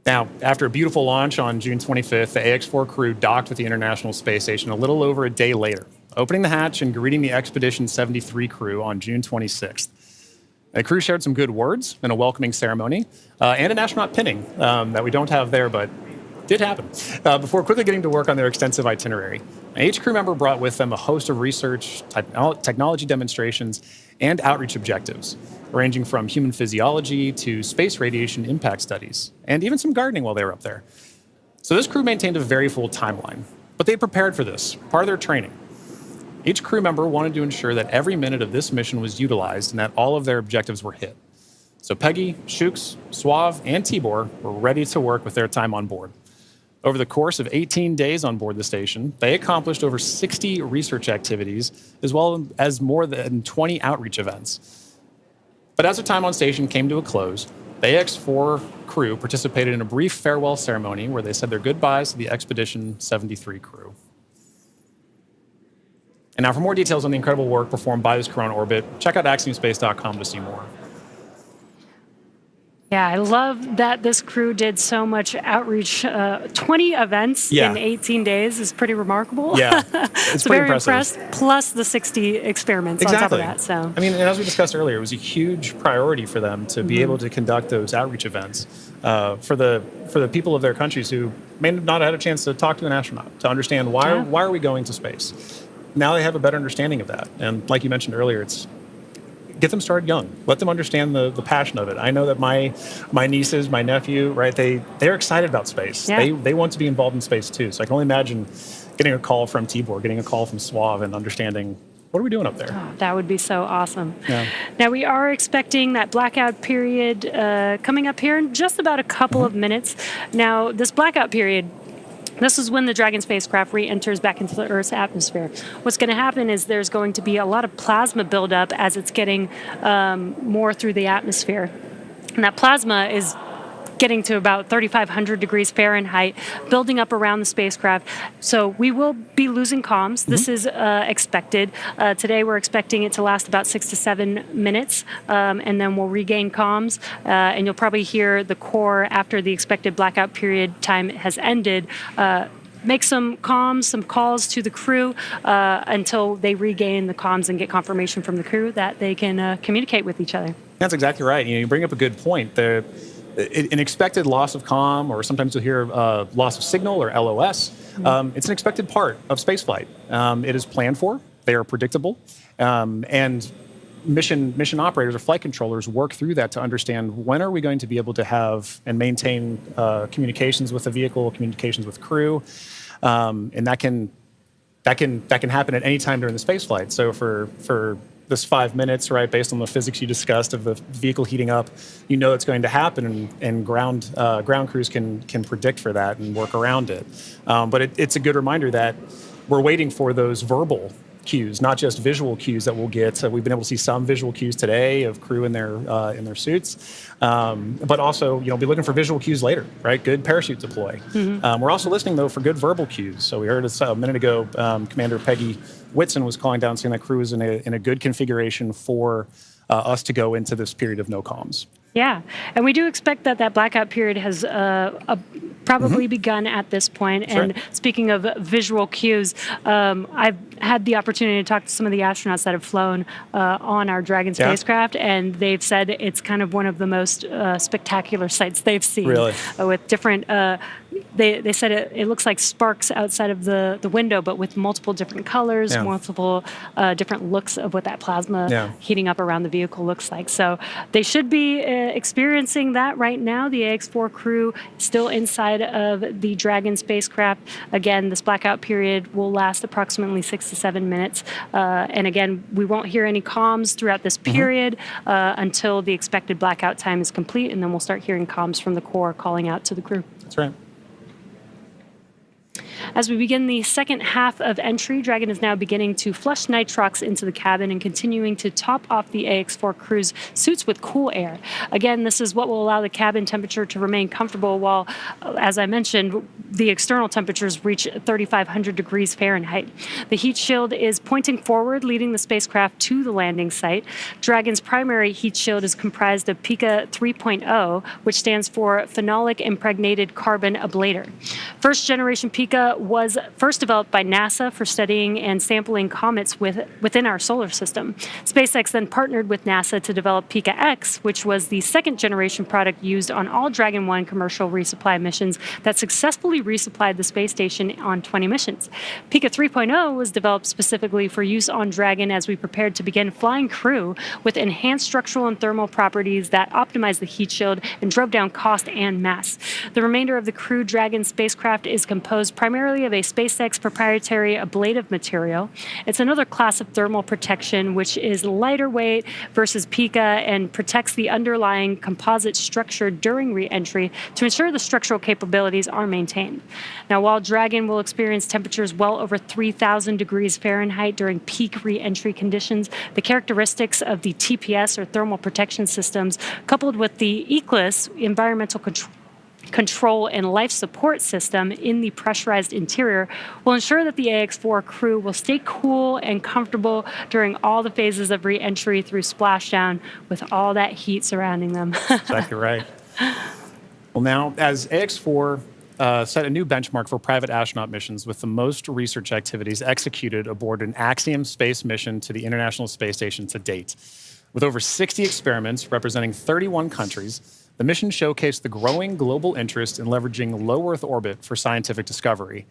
Now, after a beautiful launch on June 25th, the AX4 crew docked with the International Space Station a little over a day later, opening the hatch and greeting the Expedition 73 crew on June 26th. The crew shared some good words and a welcoming ceremony, and an astronaut pinning that we don't have there, but did happen, before quickly getting to work on their extensive itinerary. Each crew member brought with them a host of research, technology demonstrations, and outreach objectives, ranging from human physiology to space radiation impact studies, and even some gardening while they were up there. So this crew maintained a very full timeline, but they prepared for this, part of their training. Each crew member wanted to ensure that every minute of this mission was utilized and that all of their objectives were hit. So Peggy, Shooks, Suave, and Tibor were ready to work with their time on board. Over the course of 18 days on board the station, they accomplished over 60 research activities, as well as more than 20 outreach events. But as their time on station came to a close, the AX-4 crew participated in a brief farewell ceremony where they said their goodbyes to the Expedition 73 crew. And now for more details on the incredible work performed by this crew on orbit, check out axiomspace.com to see more.
Yeah, I love that this crew did so much outreach. 20 events in 18 days is pretty remarkable.
Yeah, it's
so
pretty
very
impressive.
impressed. Plus the 60 experiments on top of that. So
I mean, and as we discussed earlier, it was a huge priority for them to be able to conduct those outreach events for the people of their countries who may not have had a chance to talk to an astronaut, to understand why are we going to space. Now they have a better understanding of that. And like you mentioned earlier, it's get them started young. Let them understand the passion of it. I know that my nieces, my nephew, right, they're excited about space.
Yeah.
They want to be involved in space too. So I can only imagine getting a call from Tibor, getting a call from Suave, and understanding, what are we doing up there?
Oh, that would be so awesome.
Yeah.
Now, we are expecting that blackout period coming up here in just about a couple of minutes. Now, this blackout period, this is when the Dragon spacecraft re-enters back into the Earth's atmosphere. What's going to happen is there's going to be a lot of plasma buildup as it's getting more through the atmosphere. And that plasma is getting to about 3,500 degrees Fahrenheit, building up around the spacecraft. So we will be losing comms. This is expected. Today we're expecting it to last about 6 to 7 minutes, and then we'll regain comms. And you'll probably hear the core after the expected blackout period time has ended. Make some comms, some calls to the crew until they regain the comms and get confirmation from the crew that they can communicate with each other.
That's exactly right. You bring up a good point. An expected loss of comm, or sometimes you'll hear loss of signal, or LOS. It's an expected part of spaceflight. It is planned for. They are predictable, and mission operators or flight controllers work through that to understand when are we going to be able to have and maintain communications with the vehicle, communications with crew, and that can happen at any time during the spaceflight. So for this 5 minutes, right, based on the physics you discussed of the vehicle heating up, it's going to happen, and ground crews can predict for that and work around it. But it's a good reminder that we're waiting for those verbal cues, not just visual cues that we'll get. We've been able to see some visual cues today of crew in their suits, but also be looking for visual cues later, right? Good parachute deploy. We're also listening though for good verbal cues. So we heard a minute ago, Commander Peggy Whitson was calling down saying that crew is in a good configuration for us to go into this period of no comms.
Yeah, and we do expect that blackout period has probably begun at this point.
That's
and
right.
Speaking of visual cues, I've had the opportunity to talk to some of the astronauts that have flown on our Dragon spacecraft, and they've said it's kind of one of the most spectacular sights they've seen.
Really?
With different, they said it looks like sparks outside of the window, but with multiple different colors, multiple different looks of what that plasma heating up around the vehicle looks like. So they should be experiencing that right now. The AX-4 crew still inside of the Dragon spacecraft. Again, this blackout period will last approximately 6 to 7 minutes. And again, we won't hear any comms throughout this period until the expected blackout time is complete, and then we'll start hearing comms from the core calling out to the crew.
That's right.
As we begin the second half of entry, Dragon is now beginning to flush nitrox into the cabin and continuing to top off the AX-4 crew's suits with cool air. Again, this is what will allow the cabin temperature to remain comfortable while, as I mentioned, the external temperatures reach 3,500 degrees Fahrenheit. The heat shield is pointing forward, leading the spacecraft to the landing site. Dragon's primary heat shield is comprised of PICA 3.0, which stands for Phenolic Impregnated Carbon Ablator. First generation PICA was first developed by NASA for studying and sampling comets within our solar system. SpaceX then partnered with NASA to develop Pika X, which was the second-generation product used on all Dragon 1 commercial resupply missions that successfully resupplied the space station on 20 missions. Pika 3.0 was developed specifically for use on Dragon as we prepared to begin flying crew with enhanced structural and thermal properties that optimized the heat shield and drove down cost and mass. The remainder of the Crew Dragon spacecraft is composed primarily of a SpaceX proprietary ablative material. It's another class of thermal protection, which is lighter weight versus Pika and protects the underlying composite structure during re-entry to ensure the structural capabilities are maintained. Now, while Dragon will experience temperatures well over 3,000 degrees Fahrenheit during peak re-entry conditions, the characteristics of the TPS or thermal protection systems, coupled with the ECLS environmental control and life support system in the pressurized interior, will ensure that the AX4 crew will stay cool and comfortable during all the phases of re-entry through splashdown with all that heat surrounding them.
Exactly right. Well, now, as AX4 set a new benchmark for private astronaut missions with the most research activities executed aboard an Axiom space mission to the International Space Station to date. With over 60 experiments representing 31 countries, the mission showcased the growing global interest in leveraging low Earth orbit for scientific discovery.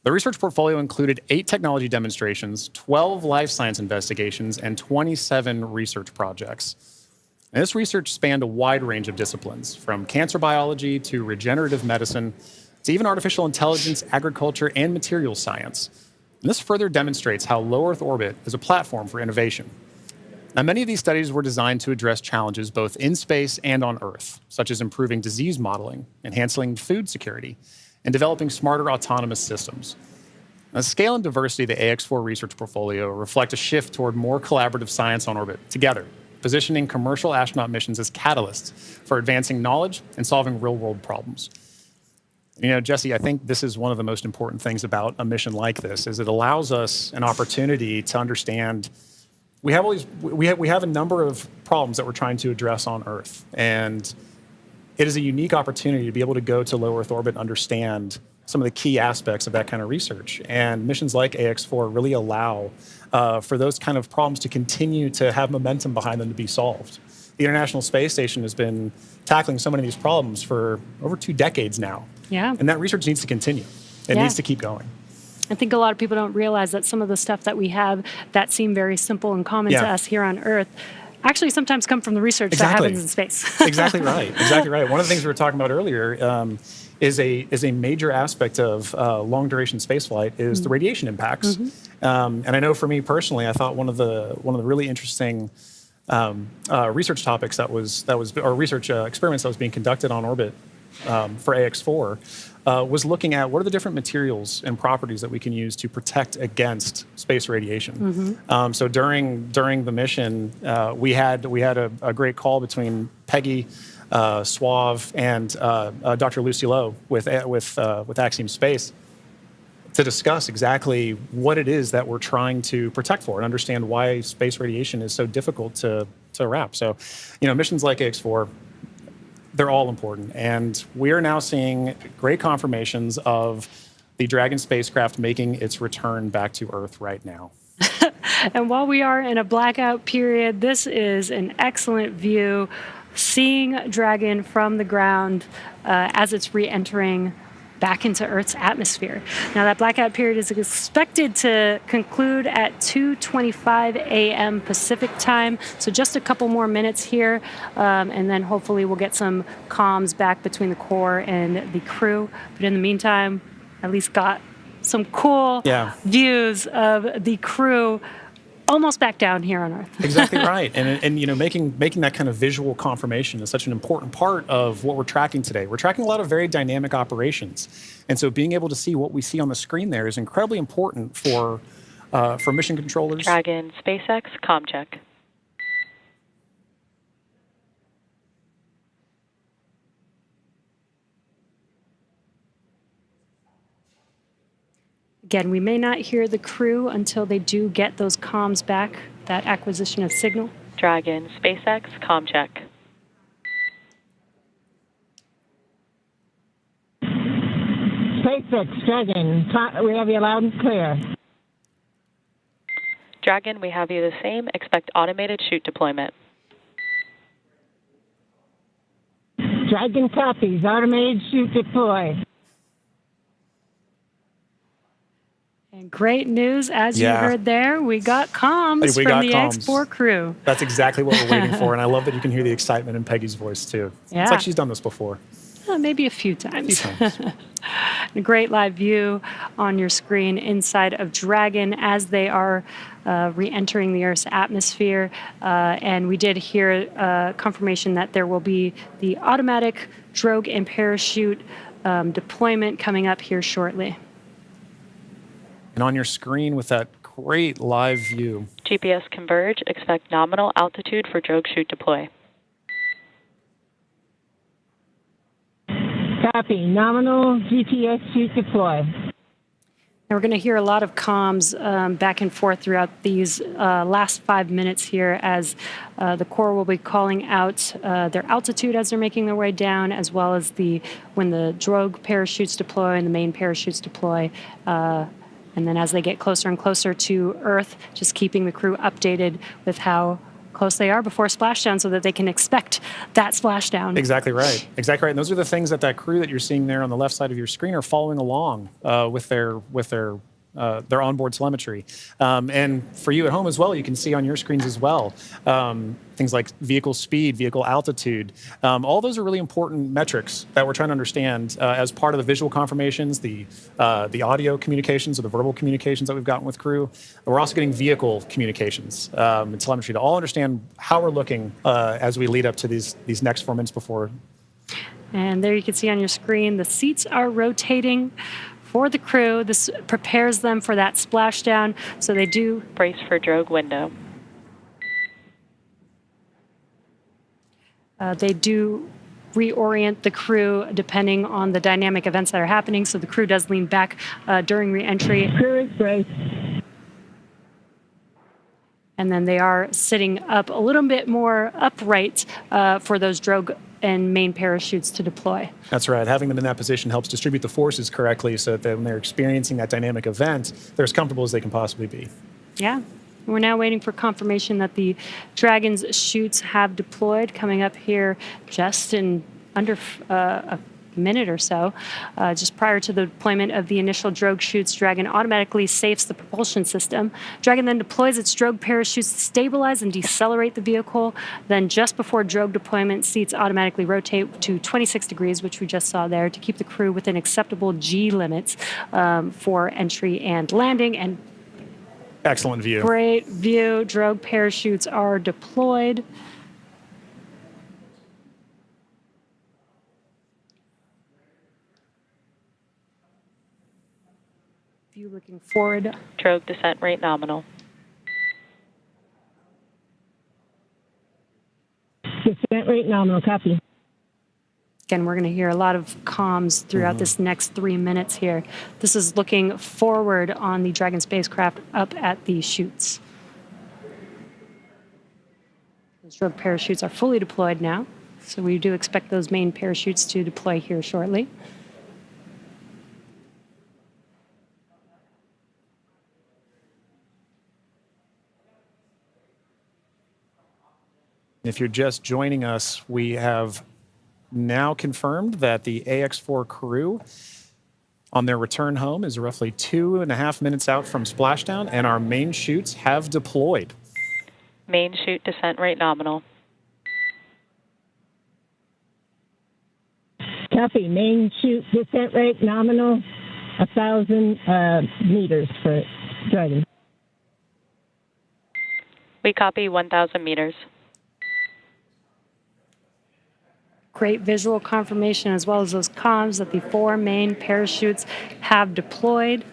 The research portfolio included 8 technology demonstrations, 12 life science investigations, and 27 research projects. And this research spanned a wide range of disciplines, from cancer biology to regenerative medicine to even artificial intelligence, agriculture, and materials science. And this further demonstrates how low Earth orbit is a platform for innovation. Now, many of these studies were designed to address challenges both in space and on Earth, such as improving disease modeling, enhancing food security, and developing smarter autonomous systems. Now, the scale and diversity of the AX4 research portfolio reflect a shift toward more collaborative science on orbit together, positioning commercial astronaut missions as catalysts for advancing knowledge and solving real-world problems. You know, Jesse, I think this is one of the most important things about a mission like this, is it allows us an opportunity to understand we have a number of problems that we're trying to address on Earth, and it is a unique opportunity to be able to go to low Earth orbit and understand some of the key aspects of that kind of research. And missions like AX4 really allow for those kind of problems to continue to have momentum behind them to be solved. The International Space Station has been tackling so many of these problems for over 2 decades now.
Yeah.
And that research needs to continue. It needs to keep going.
I think a lot of people don't realize that some of the stuff that we have that seem very simple and common to us here on Earth actually sometimes come from the research that happens in space. Exactly right.
Exactly right. One of the things we were talking about earlier is a major aspect of long-duration spaceflight is the radiation impacts. And I know for me personally, I thought one of the really interesting research topics or research experiments that was being conducted on orbit for AX4 was looking at what are the different materials and properties that we can use to protect against space radiation. So during the mission, we had a great call between Peggy, Swav, and Dr. Lucy Lowe with Axiom Space to discuss exactly what it is that we're trying to protect for and understand why space radiation is so difficult to wrap. So, you know, missions like AX4, they're all important. And we are now seeing great confirmations of the Dragon spacecraft making its return back to Earth right now.
And while we are in a blackout period, this is an excellent view, seeing Dragon from the ground as it's re-entering back into Earth's atmosphere. Now, that blackout period is expected to conclude at 2:25 a.m. Pacific time, so just a couple more minutes here, and then hopefully we'll get some comms back between the core and the crew. But in the meantime, at least got some cool views of the crew almost back down here on Earth.
Exactly right. And you know, making that kind of visual confirmation is such an important part of what we're tracking today. We're tracking a lot of very dynamic operations. And so being able to see what we see on the screen there is incredibly important for mission controllers.
Dragon, SpaceX, comm check.
Again, we may not hear the crew until they do get those comms back, that acquisition of signal.
Dragon, SpaceX, comm check.
SpaceX Dragon, we have you loud and clear.
Dragon, we have you the same. Expect automated chute deployment.
Dragon copies, automated chute deploy.
And great news, as you heard there, we got comms from the X4 crew.
That's exactly what we're waiting for, and I love that you can hear the excitement in Peggy's voice, too.
Yeah.
It's like she's done this before.
Maybe a few times. A great live view on your screen inside of Dragon as they are re-entering the Earth's atmosphere. And we did hear confirmation that there will be the automatic drogue and parachute deployment coming up here shortly.
And on your screen with that great live view.
GPS converge. Expect nominal altitude for drogue chute deploy.
Copy. Nominal GPS chute deploy.
And we're going to hear a lot of comms back and forth throughout these last 5 minutes here as the Corps will be calling out their altitude as they're making their way down, as well as when the drogue parachutes deploy and the main parachutes deploy. And then as they get closer and closer to Earth, just keeping the crew updated with how close they are before splashdown so that they can expect that splashdown.
Exactly right. Exactly right. And those are the things that crew that you're seeing there on the left side of your screen are following along with their onboard telemetry. And for you at home as well, you can see on your screens as well things like vehicle speed, vehicle altitude. All those are really important metrics that we're trying to understand as part of the visual confirmations, the audio communications or the verbal communications that we've gotten with crew. We're also getting vehicle communications and telemetry to all understand how we're looking as we lead up to these next 4 minutes before.
And there you can see on your screen, the seats are rotating for the crew. This prepares them for that splashdown, so they do
brace for drogue window.
They do reorient the crew depending on the dynamic events that are happening, so the crew does lean back during re-entry.
Crew is braced.
And then they are sitting up a little bit more upright for those drogue and main parachutes to deploy.
That's right. Having them in that position helps distribute the forces correctly so that when they're experiencing that dynamic event, they're as comfortable as they can possibly be.
Yeah. We're now waiting for confirmation that the Dragon's chutes have deployed, coming up here just in under a minute or so. Just prior to the deployment of the initial drogue chutes, Dragon automatically safes the propulsion system. Dragon then deploys its drogue parachutes to stabilize and decelerate the vehicle. Then just before drogue deployment, seats automatically rotate to 26 degrees, which we just saw there, to keep the crew within acceptable G limits for entry and landing. And
excellent view.
Great view. Drogue parachutes are deployed. View looking forward.
Drogue descent rate nominal.
Descent rate nominal. Copy.
Again, we're going to hear a lot of comms throughout this next 3 minutes here. This is looking forward on the Dragon spacecraft up at the chutes. Those drogue parachutes are fully deployed now, so we do expect those main parachutes to deploy here shortly.
If you're just joining us, we have now confirmed that the AX4 crew on their return home is roughly 2.5 minutes out from splashdown, and our main chutes have deployed.
Main chute descent rate nominal.
Copy. Main chute descent rate nominal, 1,000 meters for Dragon.
We copy 1,000 meters.
Great visual confirmation, as well as those comms that the 4 main parachutes have deployed.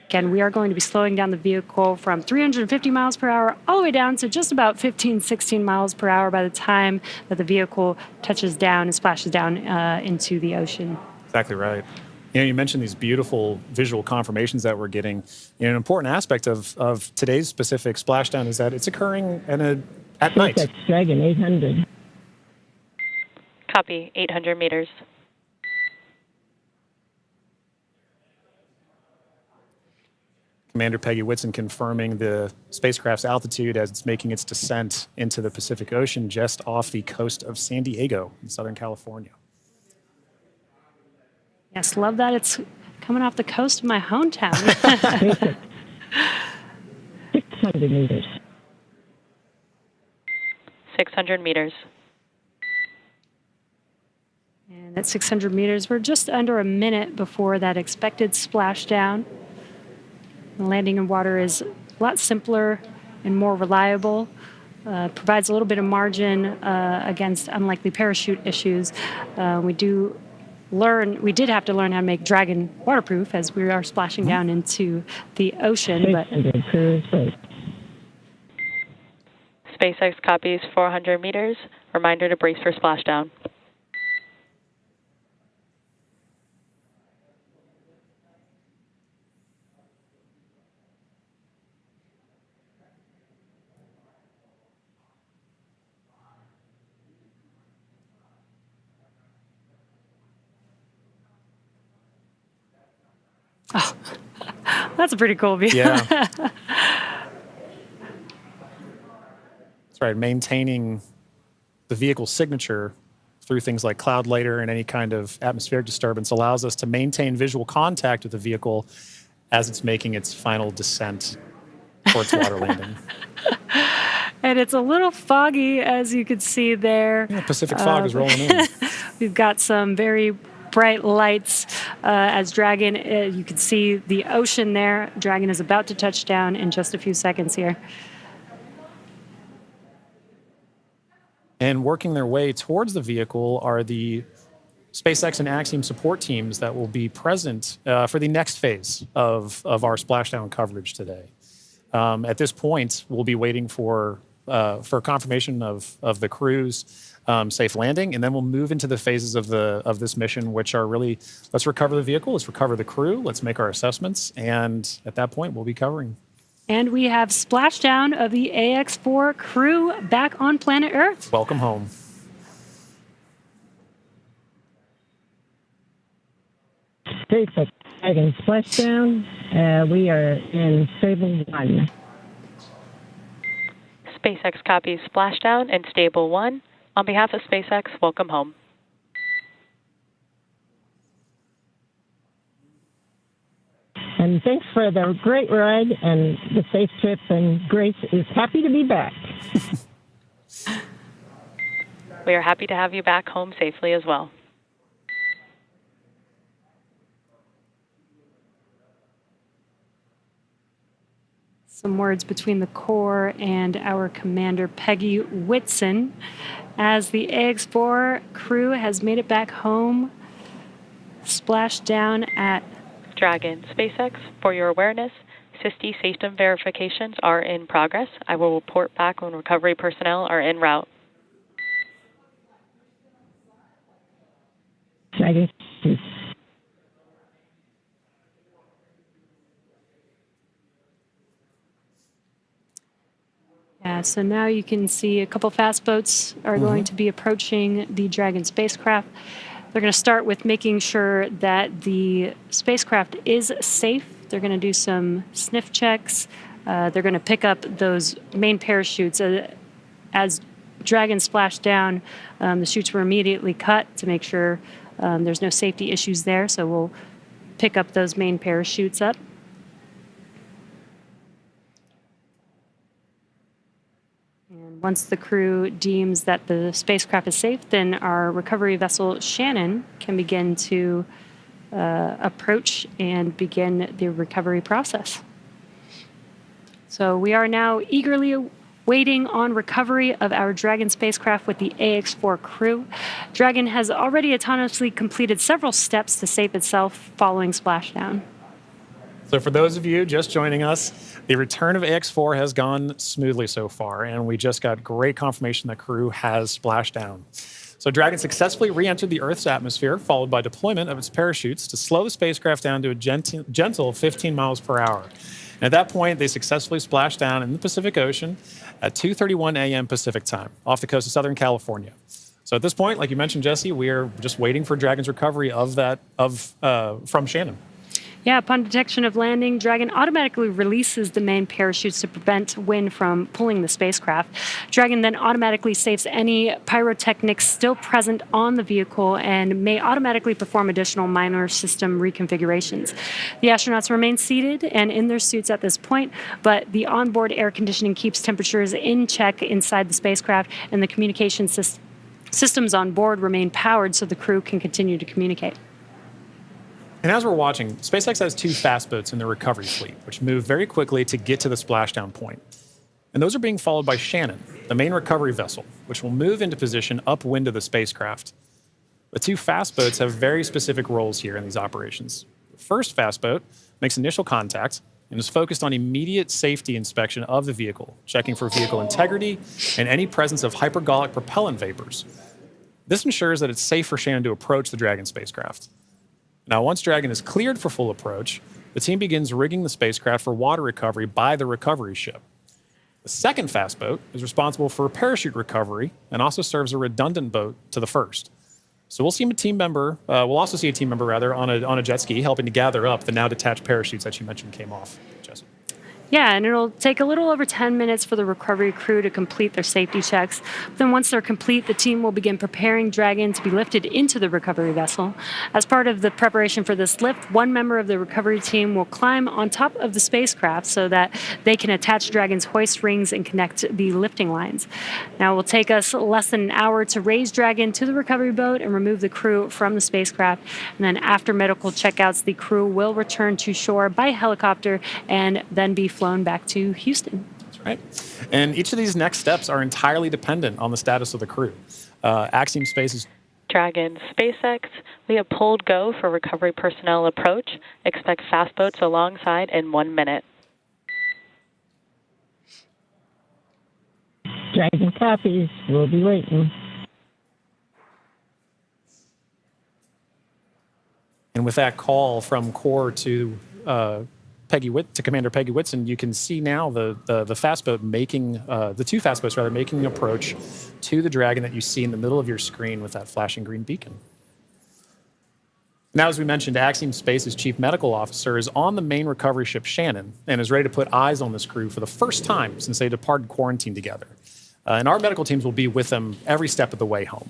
Again, we are going to be slowing down the vehicle from 350 miles per hour all the way down to just about 15, 16 miles per hour by the time that the vehicle touches down and splashes down into the ocean.
Exactly right. You mentioned these beautiful visual confirmations that we're getting. An important aspect of today's specific splashdown is that it's occurring at night.
SpaceX Dragon 800.
Copy 800 meters.
Commander Peggy Whitson confirming the spacecraft's altitude as it's making its descent into the Pacific Ocean just off the coast of San Diego in Southern California.
Yes, love that it's coming off the coast of my hometown.
600 meters.
600 meters.
And at 600 meters, we're just under a minute before that expected splashdown. The landing in water is a lot simpler and more reliable. Provides a little bit of margin against unlikely parachute issues. We did have to learn how to make Dragon waterproof as we are splashing down into the ocean. But
SpaceX copies 400 meters. Reminder to brace for splashdown.
Oh, that's a pretty cool view.
Yeah. That's right. Maintaining the vehicle's signature through things like cloud layer and any kind of atmospheric disturbance allows us to maintain visual contact with the vehicle as it's making its final descent towards water landing.
And it's a little foggy, as you can see there.
Yeah, Pacific fog is rolling in.
We've got some very bright lights as Dragon, you can see the ocean there. Dragon is about to touch down in just a few seconds here.
And working their way towards the vehicle are the SpaceX and Axiom support teams that will be present for the next phase of our splashdown coverage today. At this point, we'll be waiting for confirmation of the crew's safe landing, and then we'll move into the phases of this mission, which are really, let's recover the vehicle, let's recover the crew, let's make our assessments, and at that point, we'll be covering.
And we have splashdown of the AX-4 crew back on planet Earth.
Welcome home.
SpaceX Dragon splashdown. We are in Stable 1.
SpaceX copies splashdown in Stable 1. On behalf of SpaceX, welcome home.
And thanks for the great ride and the safe trip, and Grace is happy to be back.
We are happy to have you back home safely as well.
Some words between the core and our commander, Peggy Whitson, as the AX-4 crew has made it back home, splashed down at
Dragon. SpaceX, for your awareness, SISTI system verifications are in progress. I will report back when recovery personnel are en route.
Dragon.
Yeah, so now you can see a couple fast boats are going to be approaching the Dragon spacecraft. They're going to start with making sure that the spacecraft is safe. They're going to do some sniff checks. They're going to pick up those main parachutes. As Dragon splashed down, the chutes were immediately cut to make sure there's no safety issues there. So we'll pick up those main parachutes up. Once the crew deems that the spacecraft is safe, then our recovery vessel, Shannon, can begin to approach and begin the recovery process. So we are now eagerly waiting on recovery of our Dragon spacecraft with the AX-4 crew. Dragon has already autonomously completed several steps to save itself following splashdown.
So for those of you just joining us, the return of AX-4 has gone smoothly so far, and we just got great confirmation that crew has splashed down. So Dragon successfully re-entered the Earth's atmosphere, followed by deployment of its parachutes to slow the spacecraft down to a gentle 15 miles per hour. And at that point, they successfully splashed down in the Pacific Ocean at 2:31 a.m. Pacific time, off the coast of Southern California. So at this point, like you mentioned, Jesse, we are just waiting for Dragon's recovery of that from Shannon.
Yeah, upon detection of landing, Dragon automatically releases the main parachutes to prevent wind from pulling the spacecraft. Dragon then automatically saves any pyrotechnics still present on the vehicle and may automatically perform additional minor system reconfigurations. The astronauts remain seated and in their suits at this point, but the onboard air conditioning keeps temperatures in check inside the spacecraft, and the communication systems on board remain powered so the crew can continue to communicate.
And as we're watching, SpaceX has 2 fast boats in the recovery fleet, which move very quickly to get to the splashdown point. And those are being followed by Shannon, the main recovery vessel, which will move into position upwind of the spacecraft. The 2 fast boats have very specific roles here in these operations. The first fast boat makes initial contact and is focused on immediate safety inspection of the vehicle, checking for vehicle integrity and any presence of hypergolic propellant vapors. This ensures that it's safe for Shannon to approach the Dragon spacecraft. Now, once Dragon is cleared for full approach, the team begins rigging the spacecraft for water recovery by the recovery ship. The second fast boat is responsible for parachute recovery and also serves a redundant boat to the first. So we'll also see a team member on a jet ski helping to gather up the now detached parachutes that you mentioned came off, Jesse.
Yeah, and it'll take a little over 10 minutes for the recovery crew to complete their safety checks. Then once they're complete, the team will begin preparing Dragon to be lifted into the recovery vessel. As part of the preparation for this lift, one member of the recovery team will climb on top of the spacecraft so that they can attach Dragon's hoist rings and connect the lifting lines. Now, it will take us less than an hour to raise Dragon to the recovery boat and remove the crew from the spacecraft. And then after medical checkouts, the crew will return to shore by helicopter and then be flown back to Houston.
That's right. And each of these next steps are entirely dependent on the status of the crew. Axiom Space's
Dragon, SpaceX, we have pulled go for recovery personnel approach. Expect fast boats alongside in 1 minute.
Dragon copies. We'll be waiting.
And with that call from Core to Commander Peggy Whitson, you can see now the fast boat making the 2 fast boats making an approach to the Dragon that you see in the middle of your screen with that flashing green beacon. Now, as we mentioned, Axiom Space's chief medical officer is on the main recovery ship Shannon and is ready to put eyes on this crew for the first time since they departed quarantine together. And our medical teams will be with them every step of the way home.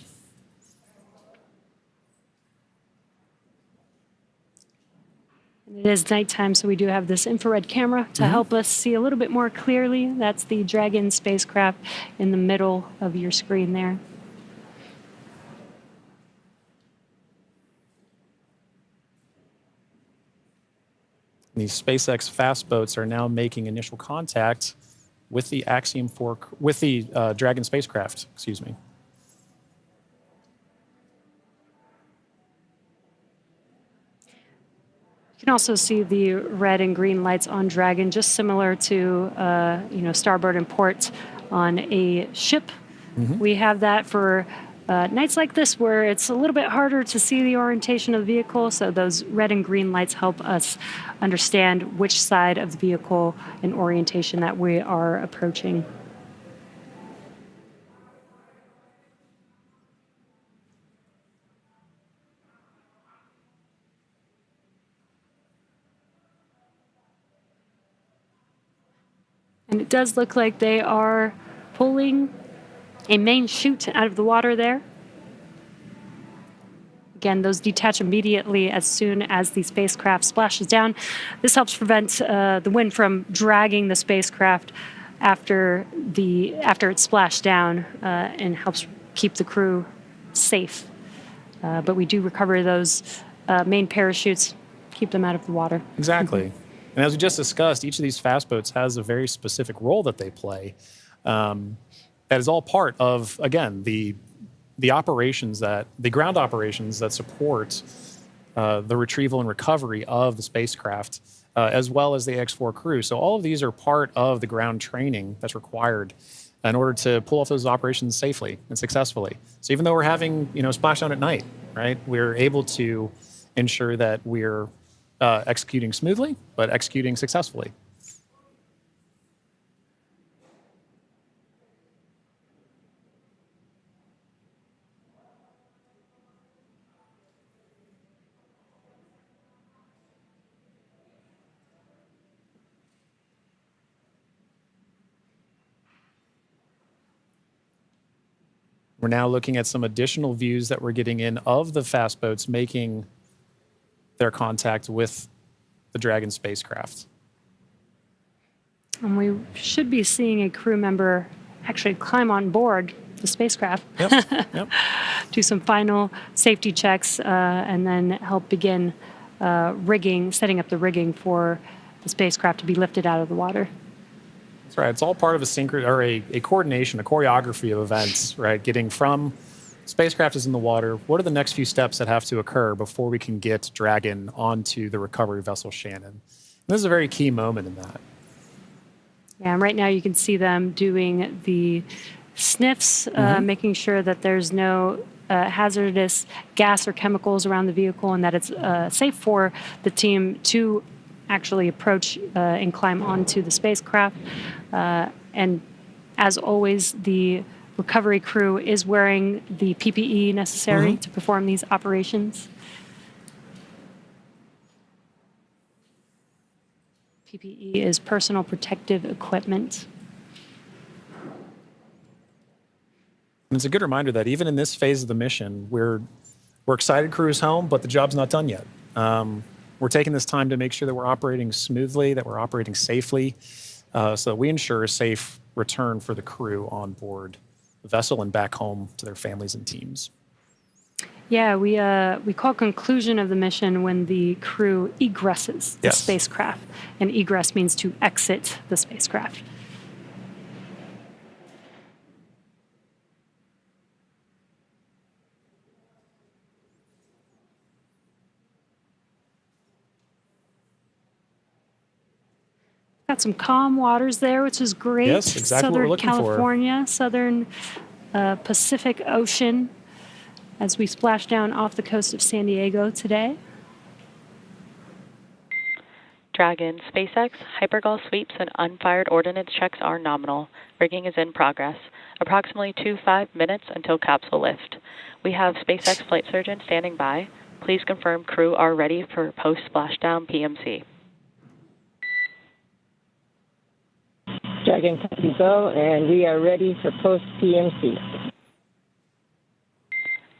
It is nighttime, so we do have this infrared camera to help us see a little bit more clearly. That's the Dragon spacecraft in the middle of your screen there.
These SpaceX fast boats are now making initial contact with the Dragon spacecraft. Excuse me.
You can also see the red and green lights on Dragon, just similar to starboard and port on a ship. We have that for nights like this where it's a little bit harder to see the orientation of the vehicle, so those red and green lights help us understand which side of the vehicle and orientation that we are approaching. And it does look like they are pulling a main chute out of the water there. Again, those detach immediately as soon as the spacecraft splashes down. This helps prevent the wind from dragging the spacecraft after it's splashed down and helps keep the crew safe. But we do recover those main parachutes, keep them out of the water.
Exactly. And as we just discussed, each of these fast boats has a very specific role that they play. That is all part of, again, the ground operations that support the retrieval and recovery of the spacecraft, as well as the X4 crew. So all of these are part of the ground training that's required in order to pull off those operations safely and successfully. So even though we're having, splashdown at night, right, we're able to ensure that we're executing smoothly, but executing successfully. We're now looking at some additional views that we're getting in of the fast boats making their contact with the Dragon spacecraft.
And we should be seeing a crew member actually climb on board the spacecraft,
Yep.
do some final safety checks, and then help begin setting up the rigging for the spacecraft to be lifted out of the water.
That's right. It's all part of a coordination, a choreography of events, right? Getting from spacecraft is in the water. What are the next few steps that have to occur before we can get Dragon onto the recovery vessel Shannon? And this is a very key moment in that.
Yeah, and right now you can see them doing the sniffs, making sure that there's no hazardous gas or chemicals around the vehicle and that it's safe for the team to actually approach and climb onto the spacecraft. And as always, the recovery crew is wearing the PPE necessary to perform these operations. PPE is personal protective equipment.
And it's a good reminder that even in this phase of the mission, we're excited crew is home, but the job's not done yet. We're taking this time to make sure that we're operating smoothly, that we're operating safely, so that we ensure a safe return for the crew on board the vessel and back home to their families and teams.
Yeah, we call conclusion of the mission when the crew egresses the spacecraft, and egress means to exit the spacecraft. Got some calm waters there, which is great.
Yes, exactly what we're looking for.
Southern California, southern Pacific Ocean, as we splash down off the coast of San Diego today.
Dragon, SpaceX, hypergol sweeps, and unfired ordnance checks are nominal. Rigging is in progress. Approximately 5 minutes until capsule lift. We have SpaceX flight surgeon standing by. Please confirm crew are ready for post-splashdown PMC.
Dragon copy go, and we are ready for post-PMC.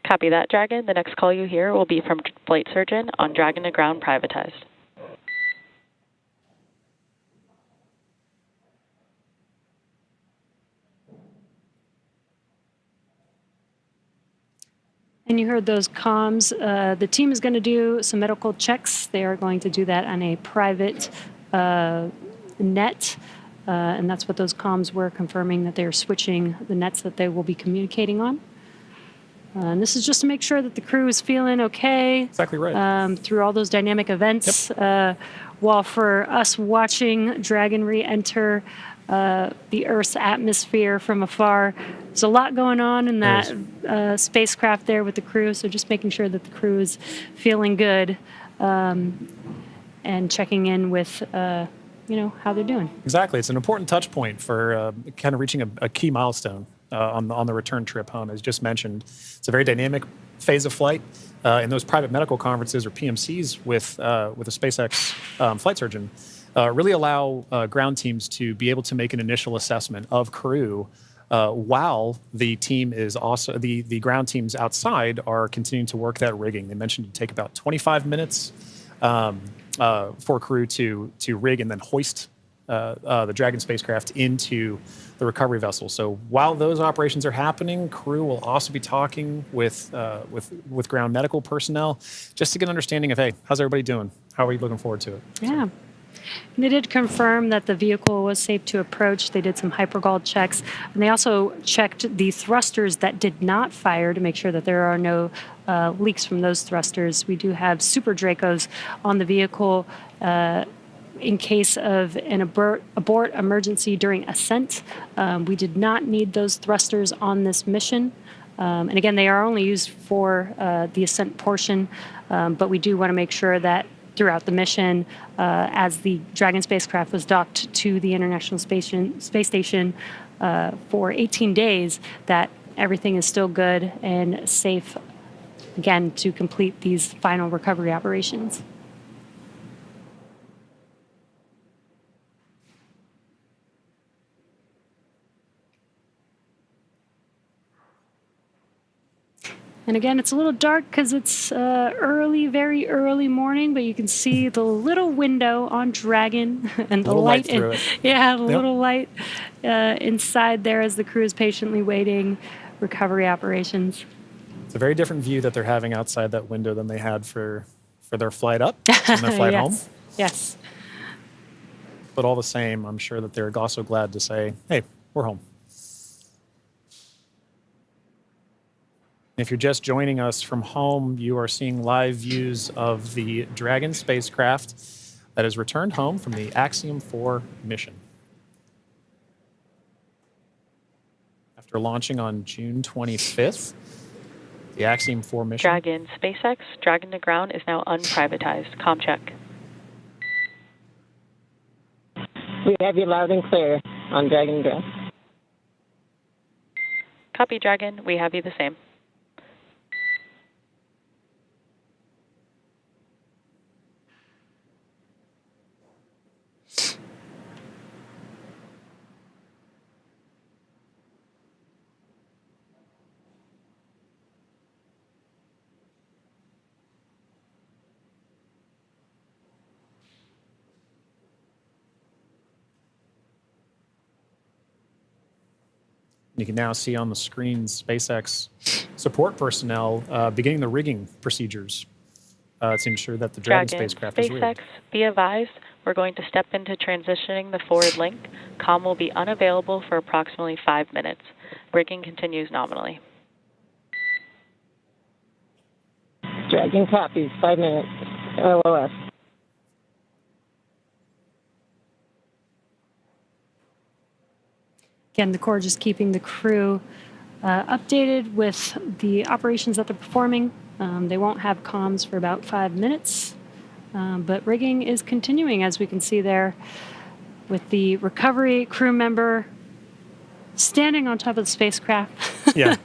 Copy that, Dragon. The next call you hear will be from flight surgeon on Dragon to ground privatized.
And you heard those comms. The team is going to do some medical checks. They are going to do that on a private net. And that's what those comms were, confirming that they're switching the nets that they will be communicating on. And this is just to make sure that the crew is feeling okay.
Exactly right.
Through all those dynamic events.
Yep.
While for us watching Dragon re-enter the Earth's atmosphere from afar, there's a lot going on in that spacecraft there with the crew. So just making sure that the crew is feeling good and checking in with how they're doing.
Exactly. It's an important touch point for kind of reaching a key milestone on the return trip home. As just mentioned, it's a very dynamic phase of flight. And those private medical conferences, or PMCs, with a SpaceX flight surgeon really allow ground teams to be able to make an initial assessment of crew while the team is also the ground teams outside are continuing to work that rigging. They mentioned it take about 25 minutes for crew to rig and then hoist the Dragon spacecraft into the recovery vessel. So while those operations are happening, crew will also be talking with ground medical personnel just to get an understanding of, hey, how's everybody doing? How are you looking forward to it?
Yeah. And they did confirm that the vehicle was safe to approach. They did some hypergol checks. And they also checked the thrusters that did not fire to make sure that there are no leaks from those thrusters. We do have Super Dracos on the vehicle in case of an abort emergency during ascent. We did not need those thrusters on this mission. And again, they are only used for the ascent portion, but we do want to make sure that throughout the mission, as the Dragon spacecraft was docked to the International Space Station for 18 days, that everything is still good and safe, again, to complete these final recovery operations. And again, it's a little dark because it's very early morning, but you can see the little window on Dragon and the light. Little light inside there as the crew is patiently waiting recovery operations.
It's a very different view that they're having outside that window than they had for their flight up and their flight home.
Yes.
But all the same, I'm sure that they're also glad to say, hey, we're home. If you're just joining us from home, you are seeing live views of the Dragon spacecraft that has returned home from the Axiom 4 mission. After launching on June 25th, the Axiom 4 mission...
Dragon, SpaceX, Dragon to ground is now unprivatized. Comm check.
We have you loud and clear on Dragon ground.
Copy, Dragon. We have you the same.
You can now see on the screen SpaceX support personnel beginning the rigging procedures to ensure that the Dragon spacecraft is rigged.
SpaceX, be advised, we're going to step into transitioning the forward link. Comm will be unavailable for approximately 5 minutes. Rigging continues nominally.
Dragon copies, 5 minutes. LOS.
Again, the Corps just keeping the crew updated with the operations that they're performing. They won't have comms for about 5 minutes, but rigging is continuing, as we can see there, with the recovery crew member standing on top of the spacecraft.
Yeah,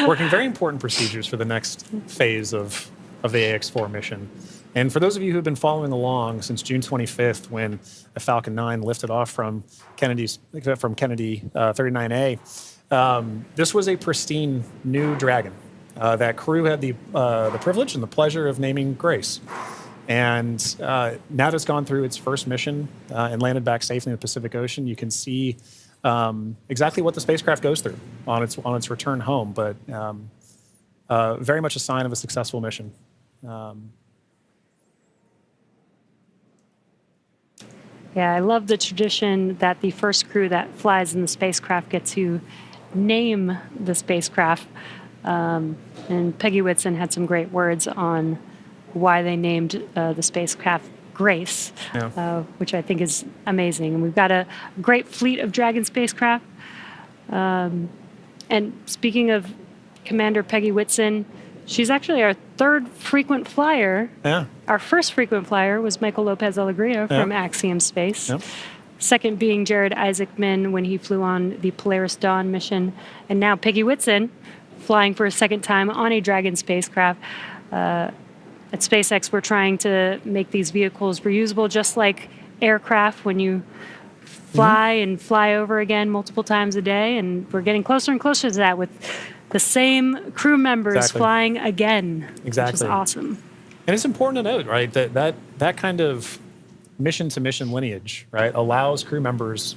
working very important procedures for the next phase of the AX-4 mission. And for those of you who have been following along since June 25th, when the Falcon 9 lifted off from Kennedy 39A, this was a pristine new Dragon. That crew had the privilege and the pleasure of naming Grace. And now that it's gone through its first mission and landed back safely in the Pacific Ocean, you can see exactly what the spacecraft goes through on its return home, but very much a sign of a successful mission.
Yeah, I love the tradition that the first crew that flies in the spacecraft get to name the spacecraft. And Peggy Whitson had some great words on why they named the spacecraft Grace, which I think is amazing. And we've got a great fleet of Dragon spacecraft. And speaking of Commander Peggy Whitson, she's actually our third frequent flyer.
Yeah.
Our first frequent flyer was Michael Lopez Alegria from Axiom Space.
Yep.
Second being Jared Isaacman when he flew on the Polaris Dawn mission. And now Peggy Whitson flying for a second time on a Dragon spacecraft. At SpaceX, we're trying to make these vehicles reusable, just like aircraft when you fly and fly over again multiple times a day. And we're getting closer and closer to that with the same crew members flying again, which is awesome.
And it's important to note, right, that kind of mission-to-mission lineage, right, allows crew members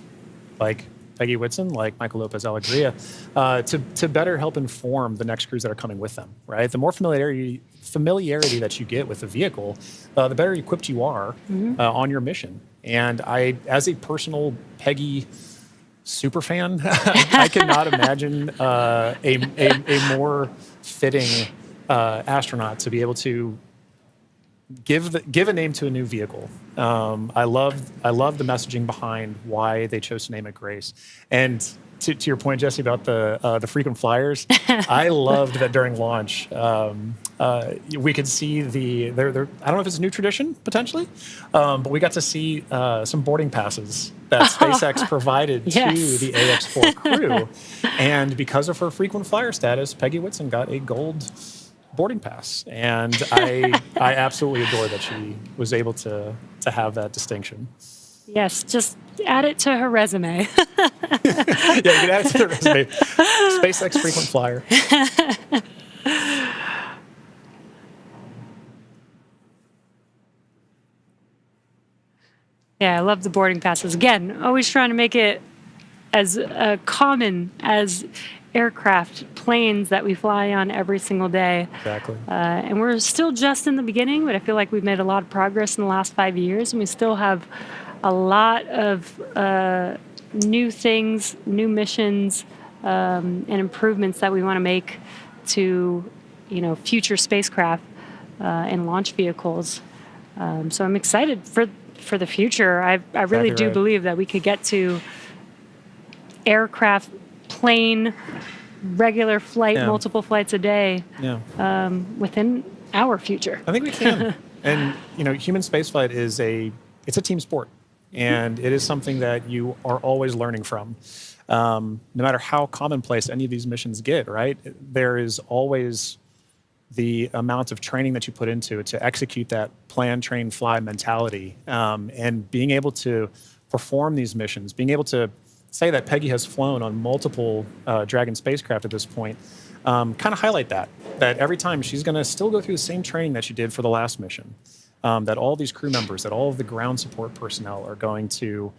like Peggy Whitson, like Michael Lopez Alegria, to better help inform the next crews that are coming with them, right? The more familiarity that you get with the vehicle, the better equipped you are on your mission. And as a personal Peggy super fan, I cannot imagine a more fitting astronaut to be able to give a name to a new vehicle. I love the messaging behind why they chose to name it Grace. And to your point, Jesse, about the frequent flyers, I loved that during launch we could see I don't know if it's a new tradition potentially, but we got to see some boarding passes that SpaceX provided to the AX-4 crew, and because of her frequent flyer status, Peggy Whitson got a gold boarding pass, and I absolutely adore that she was able to have that distinction.
Yes, just add it to her resume.
Yeah, you can add it to the resume. SpaceX frequent flyer.
Yeah, I love the boarding passes. Again, always trying to make it as common as aircraft, planes that we fly on every single day.
Exactly.
And we're still just in the beginning, but I feel like we've made a lot of progress in the last 5 years, and we still have a lot of new things, new missions, and improvements that we want to make to, future spacecraft and launch vehicles. So I'm excited for the future. I really do believe that we could get to aircraft, plane, regular flight, multiple flights a day within our future.
I think we can. And, human spaceflight it's a team sport. And it is something that you are always learning from. No matter how commonplace any of these missions get, right? There is always the amount of training that you put into it to execute that plan, train, fly mentality. And being able to perform these missions, being able to say that Peggy has flown on multiple Dragon spacecraft at this point, kind of highlight that every time she's going to still go through the same training that she did for the last mission. That all these crew members, that all of the ground support personnel are going to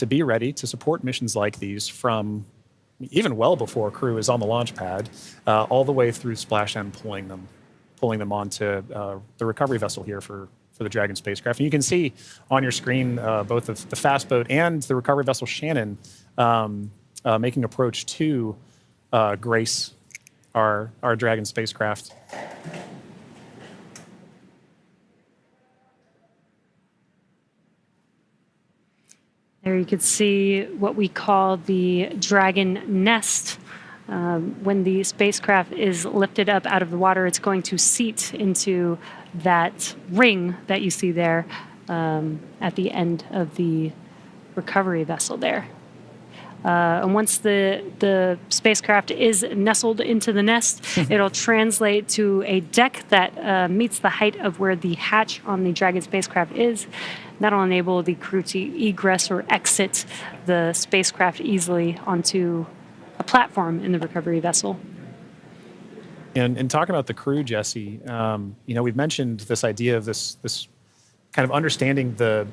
be ready to support missions like these from even well before crew is on the launch pad, all the way through Splashdown, pulling them onto the recovery vessel here for the Dragon spacecraft. And you can see on your screen both the fast boat and the recovery vessel Shannon making approach to Grace, our Dragon spacecraft.
There you could see what we call the Dragon nest. When the spacecraft is lifted up out of the water, it's going to seat into that ring that you see there at the end of the recovery vessel there. And once the spacecraft is nestled into the nest, it'll translate to a deck that meets the height of where the hatch on the Dragon spacecraft is. That'll enable the crew to egress or exit the spacecraft easily onto a platform in the recovery vessel.
And talking about the crew, Jesse, we've mentioned this idea of this kind of understanding the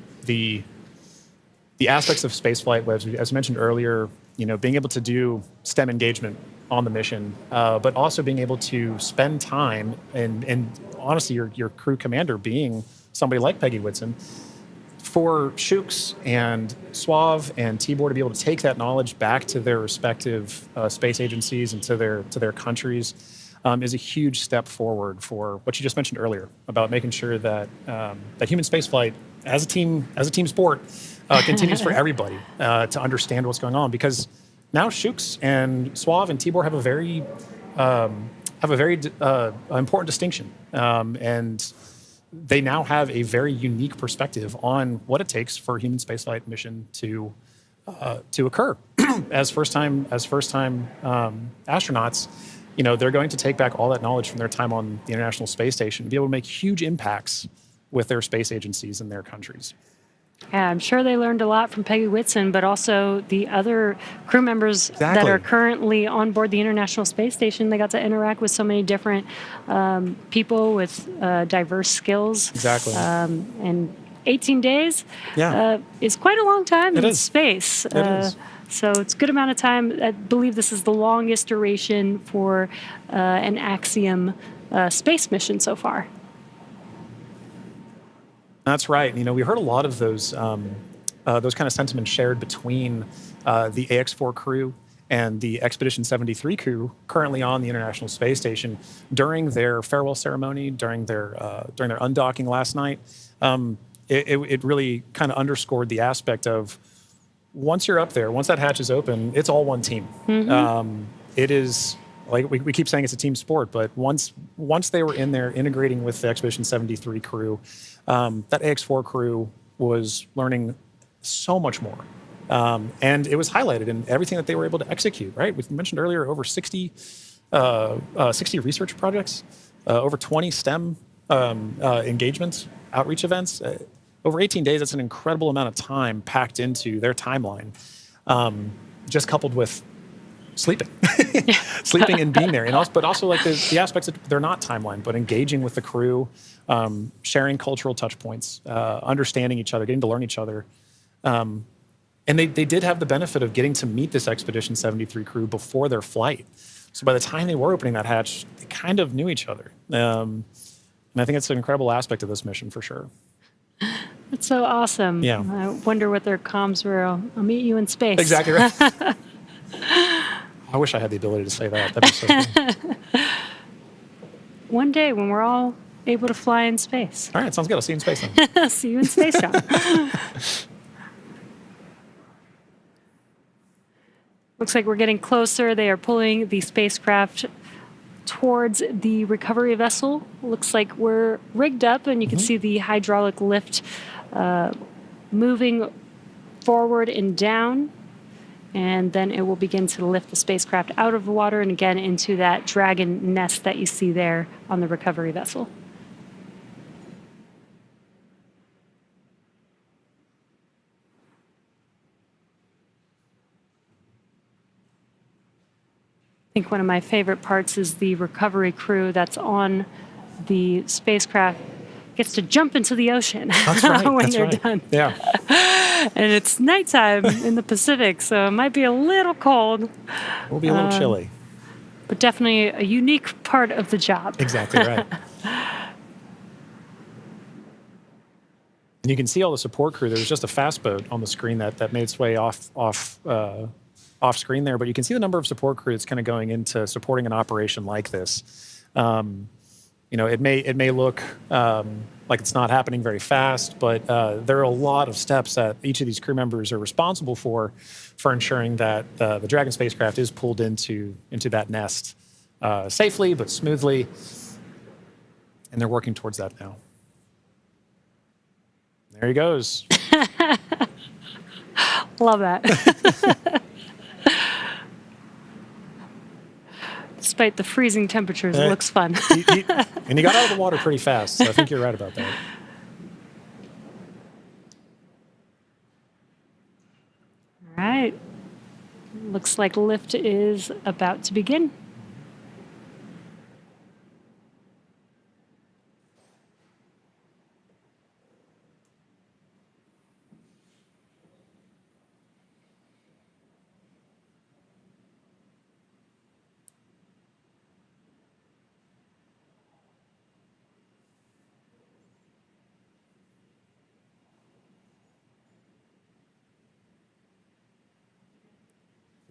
aspects of spaceflight, as mentioned earlier, being able to do STEM engagement on the mission, but also being able to spend time and honestly, your crew commander being somebody like Peggy Whitson, for Shooks and Swav and Tibor to be able to take that knowledge back to their respective space agencies and to their countries is a huge step forward for what you just mentioned earlier about making sure that that human spaceflight as a team sport continues for everybody to understand what's going on, because now Shooks and Swav and Tibor have a very important distinction, and they now have a very unique perspective on what it takes for a human spaceflight mission to occur. as first time astronauts, they're going to take back all that knowledge from their time on the International Space Station and be able to make huge impacts with their space agencies and their countries.
Yeah, I'm sure they learned a lot from Peggy Whitson, but also the other crew members that are currently on board the International Space Station. They got to interact with so many different people with diverse skills.
Exactly.
And 18 days is quite a long time in space.
It is.
So it's a good amount of time. I believe this is the longest duration for an Axiom space mission so far.
That's right. We heard a lot of those kind of sentiments shared between the AX-4 crew and the Expedition 73 crew currently on the International Space Station during their farewell ceremony, during their undocking last night. It really kind of underscored the aspect of once you're up there, once that hatch is open, it's all one team. Mm-hmm. It is. Like we keep saying, it's a team sport, but once they were in there integrating with the Expedition 73 crew, that AX-4 crew was learning so much more. And it was highlighted in everything that they were able to execute, right? We mentioned earlier over 60 research projects, over 20 STEM engagements, outreach events. Over 18 days, that's an incredible amount of time packed into their timeline, just coupled with sleeping, sleeping and being there, and also, but also like the aspects that they're not timeline, but engaging with the crew, sharing cultural touch points, understanding each other, getting to learn each other. And they did have the benefit of getting to meet this Expedition 73 crew before their flight. So by the time they were opening that hatch, they kind of knew each other. And I think it's an incredible aspect of this mission for sure.
That's so awesome.
Yeah.
I wonder what their comms were. I'll meet you in space.
Exactly right. I wish I had the ability to say that. That'd be so cool.
One day when we're all able to fly in space.
All right, sounds good. I'll see you in space then.
See you in space, John. Looks like we're getting closer. They are pulling the spacecraft towards the recovery vessel. Looks like we're rigged up, and you can see the hydraulic lift moving forward and down. And then it will begin to lift the spacecraft out of the water and again into that Dragon nest that you see there on the recovery vessel. I think one of my favorite parts is the recovery crew that's on the spacecraft gets to jump into the ocean when they're done.
Yeah.
And it's nighttime in the Pacific, so it might be a little cold.
We'll be a little chilly.
But definitely a unique part of the job.
Exactly right. And you can see all the support crew. There was just a fast boat on the screen that made its way off screen there, but you can see the number of support crew that's kind of going into supporting an operation like this. It may look like it's not happening very fast, but there are a lot of steps that each of these crew members are responsible for ensuring that the Dragon spacecraft is pulled into that nest safely but smoothly, and they're working towards that now. There he goes.
Love that. Despite the freezing temperatures, it looks fun.
And he got out of the water pretty fast, so I think you're right about that.
All right. Looks like lift is about to begin.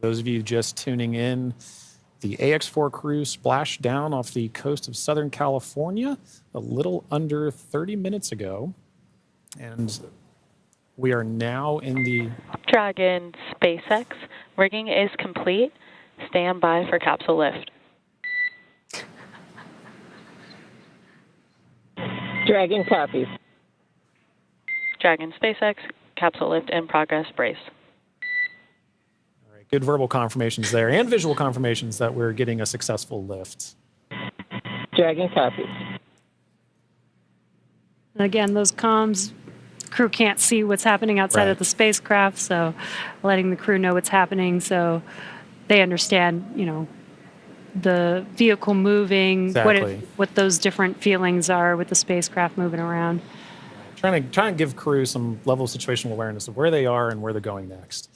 Those of you just tuning in, the AX4 crew splashed down off the coast of Southern California a little under 30 minutes ago. And we are now in the
Dragon SpaceX. Rigging is complete. Stand by for capsule lift.
Dragon copies.
Dragon SpaceX, capsule lift in progress, brace.
good verbal confirmations there and visual confirmations that we're getting a successful lift.
Dragon copies.
Again, those comms, crew can't see what's happening outside of the spacecraft, so letting the crew know what's happening so they understand, you know, the vehicle moving, what those different feelings are with the spacecraft moving around.
Trying to give crew some level of situational awareness of where they are and where they're going next.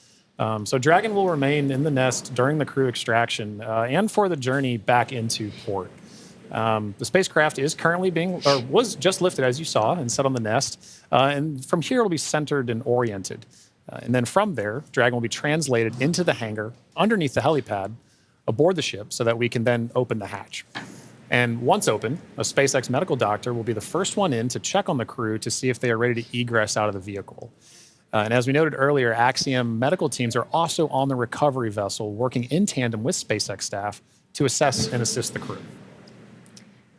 So Dragon will remain in the nest during the crew extraction and for the journey back into port. The spacecraft is currently was just lifted, as you saw, and set on the nest. And from here, it'll be centered and oriented. And then from there, Dragon will be translated into the hangar underneath the helipad aboard the ship so that we can then open the hatch. And once open, a SpaceX medical doctor will be the first one in to check on the crew to see if they are ready to egress out of the vehicle. And as we noted earlier, Axiom medical teams are also on the recovery vessel working in tandem with SpaceX staff to assess and assist the crew.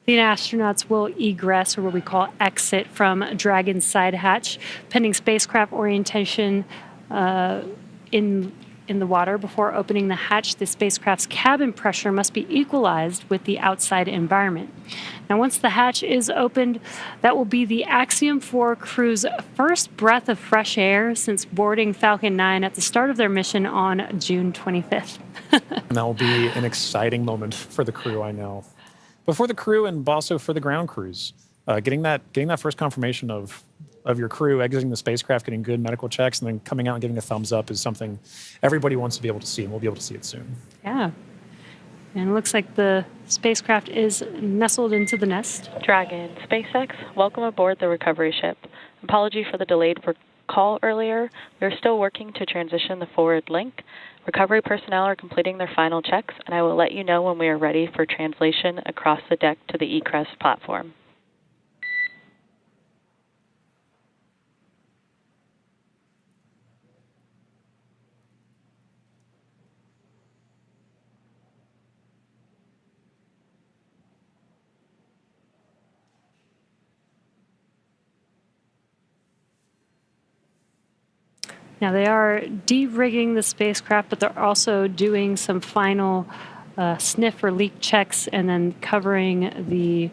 The astronauts will egress, or what we call exit, from Dragon's side hatch, pending spacecraft orientation in in the water before opening the hatch, the spacecraft's cabin pressure must be equalized with the outside environment. Now, once the hatch is opened, that will be the Axiom 4 crew's first breath of fresh air since boarding Falcon 9 at the start of their mission on June 25th.
And that will be an exciting moment for the crew, I know. But for the crew and also for the ground crews, getting that first confirmation of your crew exiting the spacecraft, getting good medical checks, and then coming out and giving a thumbs up is something everybody wants to be able to see, and we'll be able to see it soon.
Yeah. And it looks like the spacecraft is nestled into the nest.
Dragon, SpaceX, welcome aboard the recovery ship. Apology for the delayed call earlier. We are still working to transition the forward link. Recovery personnel are completing their final checks, and I will let you know when we are ready for translation across the deck to the egress platform.
Now, they are de-rigging the spacecraft, but they're also doing some final sniff or leak checks and then covering the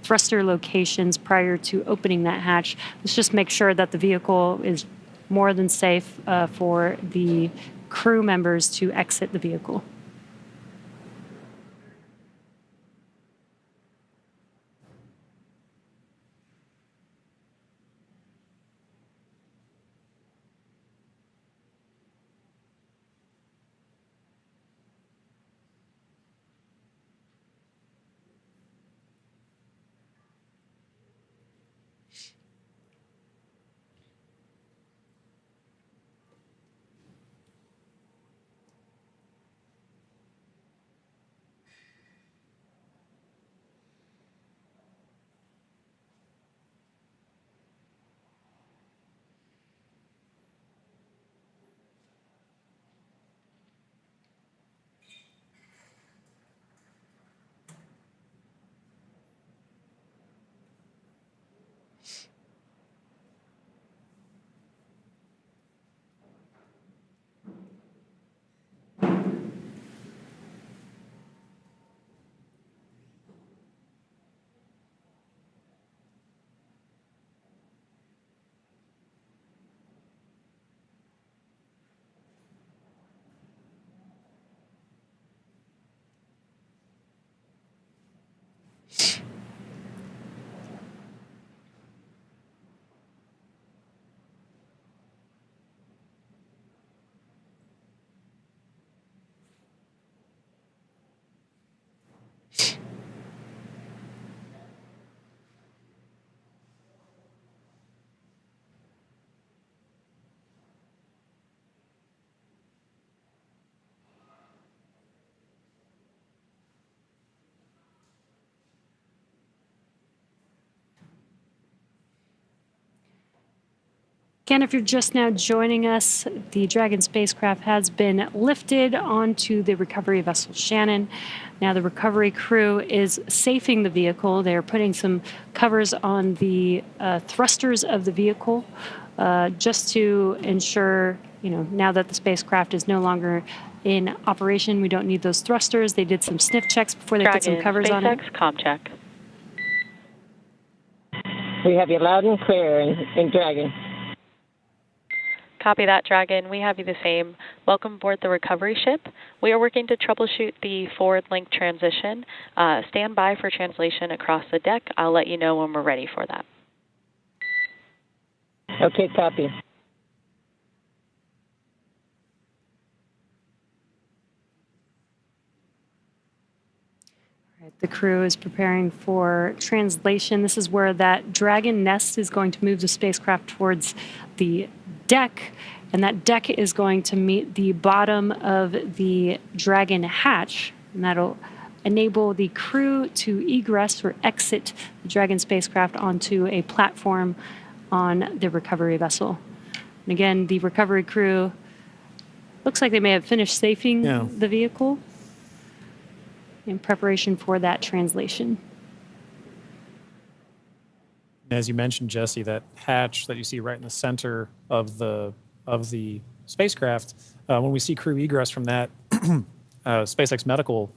thruster locations prior to opening that hatch. Let's just make sure that the vehicle is more than safe for the crew members to exit the vehicle. Again, if you're just now joining us, the Dragon spacecraft has been lifted onto the recovery vessel Shannon. Now the recovery crew is safing the vehicle. They're putting some covers on the thrusters of the vehicle just to ensure, now that the spacecraft is no longer in operation, we don't need those thrusters. They did some sniff checks before they put some covers on it.
SpaceX, comm check.
We have you loud and clear in Dragon.
Copy that, Dragon. We have you the same. Welcome aboard the recovery ship. We are working to troubleshoot the forward link transition. Stand by for translation across the deck. I'll let you know when we're ready for that.
Okay, copy.
The crew is preparing for translation. This is where that Dragon nest is going to move the spacecraft towards the deck, and that deck is going to meet the bottom of the Dragon hatch, and that'll enable the crew to egress or exit the Dragon spacecraft onto a platform on the recovery vessel. And again, the recovery crew looks like they may have finished safing the vehicle in preparation for that translation.
As you mentioned, Jesse, that hatch that you see right in the center of the spacecraft, when we see crew egress from that, SpaceX medical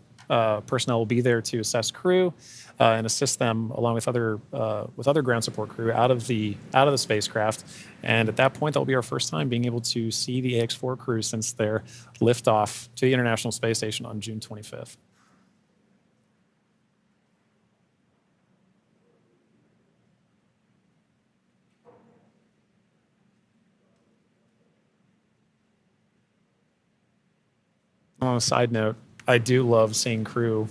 personnel will be there to assess crew and assist them along with other ground support crew out of the spacecraft. And at that point, that will be our first time being able to see the AX-4 crew since their liftoff to the International Space Station on June 25th. On a side note, I do love seeing crew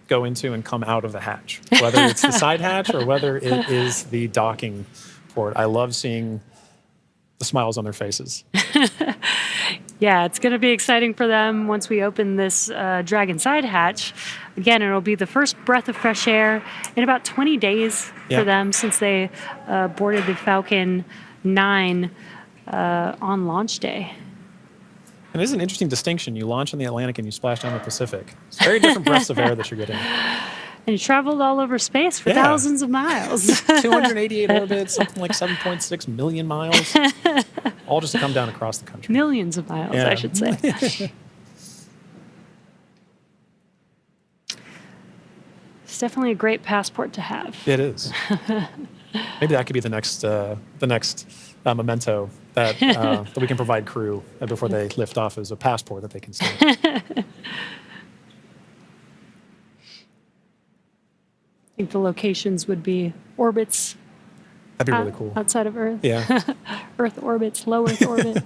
go into and come out of the hatch, whether it's the side hatch or whether it is the docking port. I love seeing the smiles on their faces.
Yeah, it's going to be exciting for them once we open this Dragon side hatch. Again, it'll be the first breath of fresh air in about 20 days for them since they boarded the Falcon 9 on launch day.
And it is an interesting distinction. You launch in the Atlantic and you splash down the Pacific. It's very different breaths of air that you're getting.
And you traveled all over space for thousands of miles.
288 orbits, something like 7.6 million miles, all just to come down across the country.
Millions of miles, I should say. It's definitely a great passport to have.
It is. Maybe that could be the next memento that that we can provide crew before they lift off as a passport that they can stamp.
I think the locations would be orbits.
That'd be really cool.
Outside of Earth.
Yeah.
Earth orbits, low Earth orbit.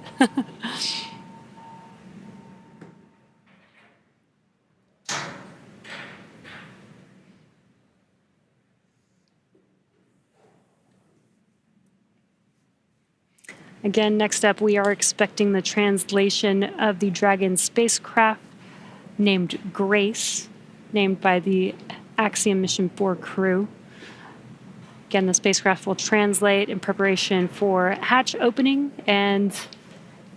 Again, next up, we are expecting the translation of the Dragon spacecraft named Grace, named by the Axiom Mission 4 crew. Again, the spacecraft will translate in preparation for hatch opening and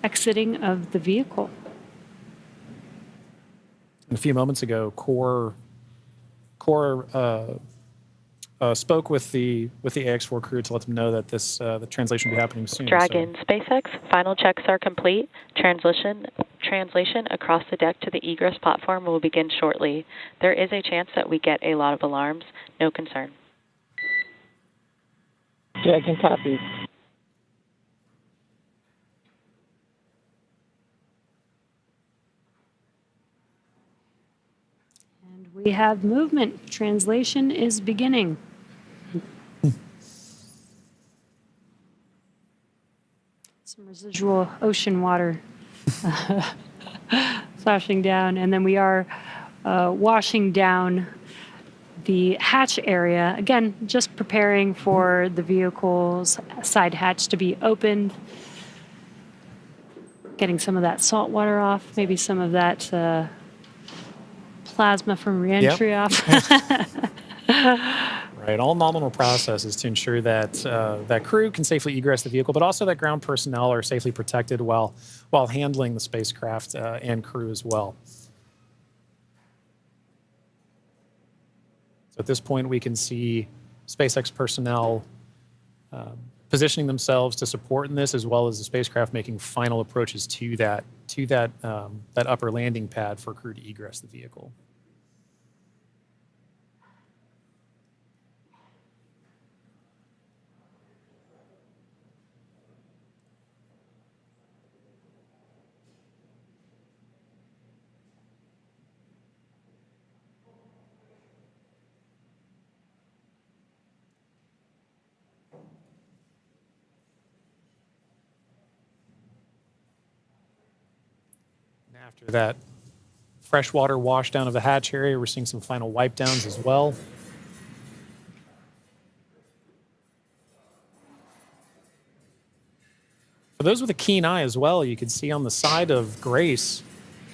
exiting of the vehicle.
A few moments ago, Core spoke with the AX-4 crew to let them know that the translation will be happening soon.
Dragon SpaceX, final checks are complete. Translation across the deck to the egress platform will begin shortly. There is a chance that we get a lot of alarms. No concern.
Dragon copies.
And we have movement. Translation is beginning. Some residual ocean water splashing down, and then we are washing down the hatch area. Again, just preparing for the vehicle's side hatch to be opened. Getting some of that salt water off, maybe some of that plasma from reentry off.
Right, all nominal processes to ensure that that crew can safely egress the vehicle, but also that ground personnel are safely protected while handling the spacecraft and crew as well. So at this point, we can see SpaceX personnel positioning themselves to support in this, as well as the spacecraft making final approaches to that upper landing pad for crew to egress the vehicle. After that freshwater wash down of the hatch area, we're seeing some final wipe downs as well. For those with a keen eye as well, you can see on the side of Grace,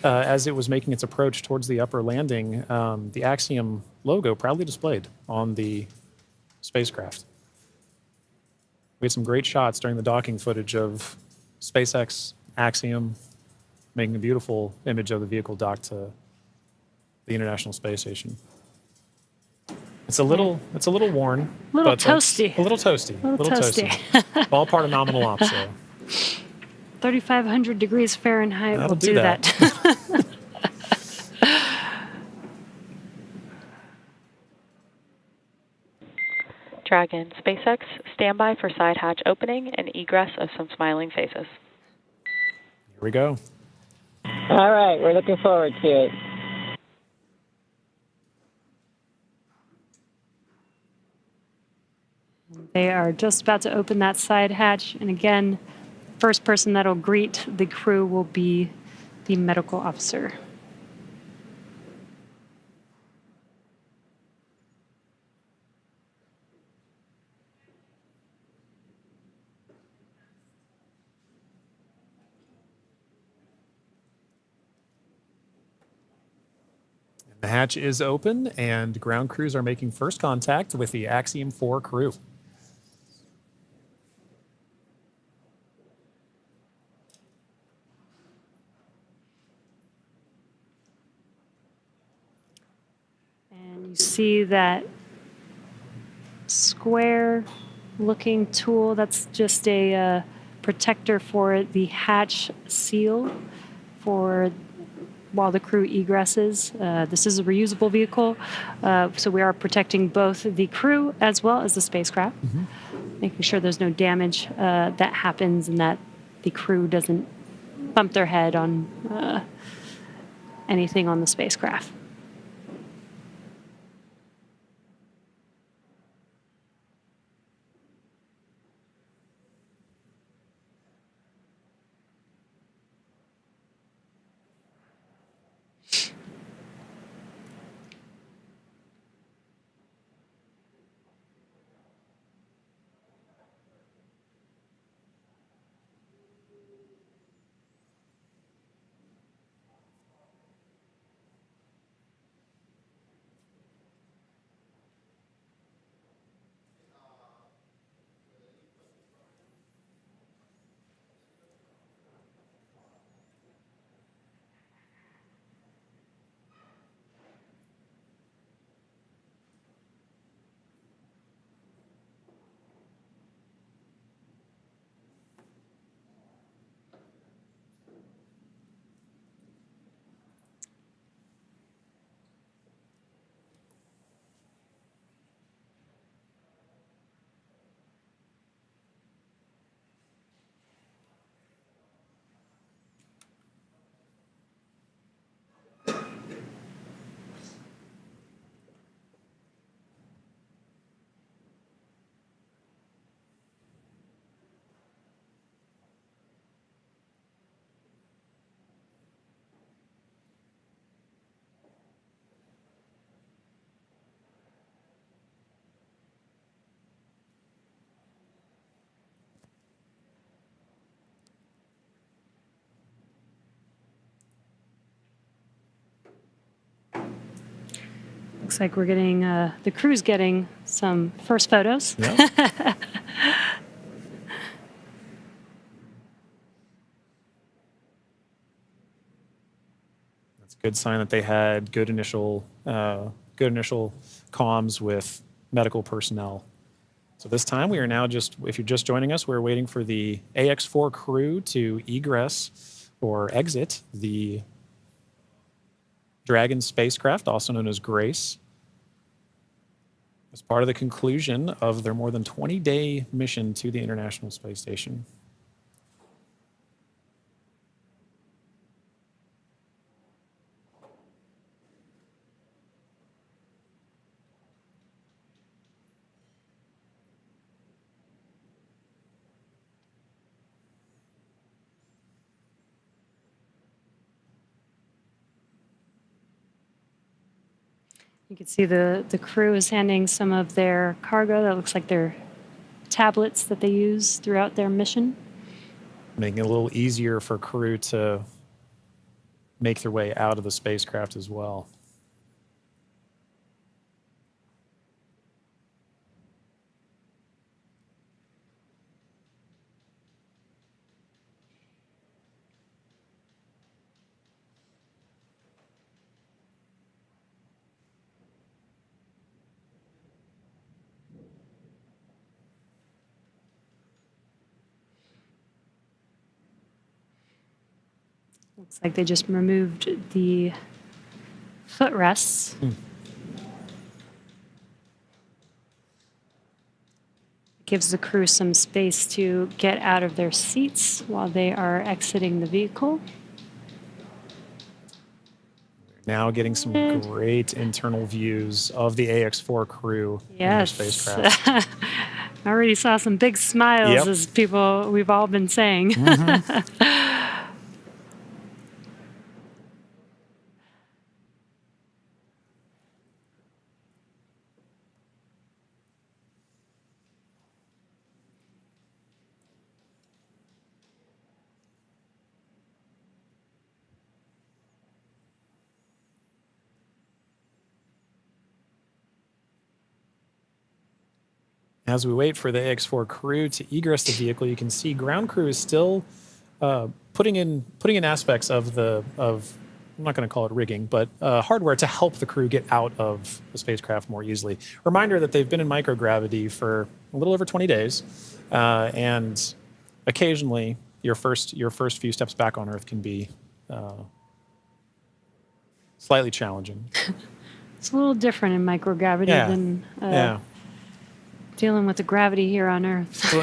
as it was making its approach towards the upper landing, the Axiom logo proudly displayed on the spacecraft. We had some great shots during the docking footage of SpaceX, Axiom, making a beautiful image of the vehicle docked to the International Space Station. It's a little worn.
Toasty.
A little toasty.
A little toasty.
All part of nominal ops, though.
3,500 degrees Fahrenheit
That'll
will
do
do
that.
that.
Dragon, SpaceX, standby for side hatch opening and egress of some smiling faces.
Here we go.
All right, we're looking forward to it.
They are just about to open that side hatch. And again, first person that'll greet the crew will be the medical officer.
The hatch is open, and ground crews are making first contact with the Axiom 4 crew.
And you see that square looking tool, that's just a protector for the hatch seal for while the crew egresses. This is a reusable vehicle, so we are protecting both the crew as well as the spacecraft, making sure there's no damage that happens and that the crew doesn't bump their head on anything on the spacecraft. Looks like we're getting, the crew's getting some first photos.
Yeah. That's a good sign that they had good initial comms with medical personnel. So this time we are now just, if you're just joining us, we're waiting for the AX4 crew to egress or exit the Dragon spacecraft, also known as Grace, as part of the conclusion of their more than 20-day mission to the International Space Station.
You can see the crew is handing some of their cargo. That looks like their tablets that they use throughout their mission.
Making it a little easier for crew to make their way out of the spacecraft as well.
Looks like they just removed the footrests. Gives the crew some space to get out of their seats while they are exiting the vehicle.
Now getting some great internal views of the AX4 crew
Yes.
and their spacecraft.
I already saw some big smiles as people we've all been saying.
As we wait for the AX4 crew to egress the vehicle, you can see ground crew is still putting in aspects of I'm not going to call it rigging, but hardware to help the crew get out of the spacecraft more easily. Reminder that they've been in microgravity for a little over 20 days, and occasionally your first few steps back on Earth can be slightly challenging.
It's a little different in microgravity than dealing with the gravity here on Earth.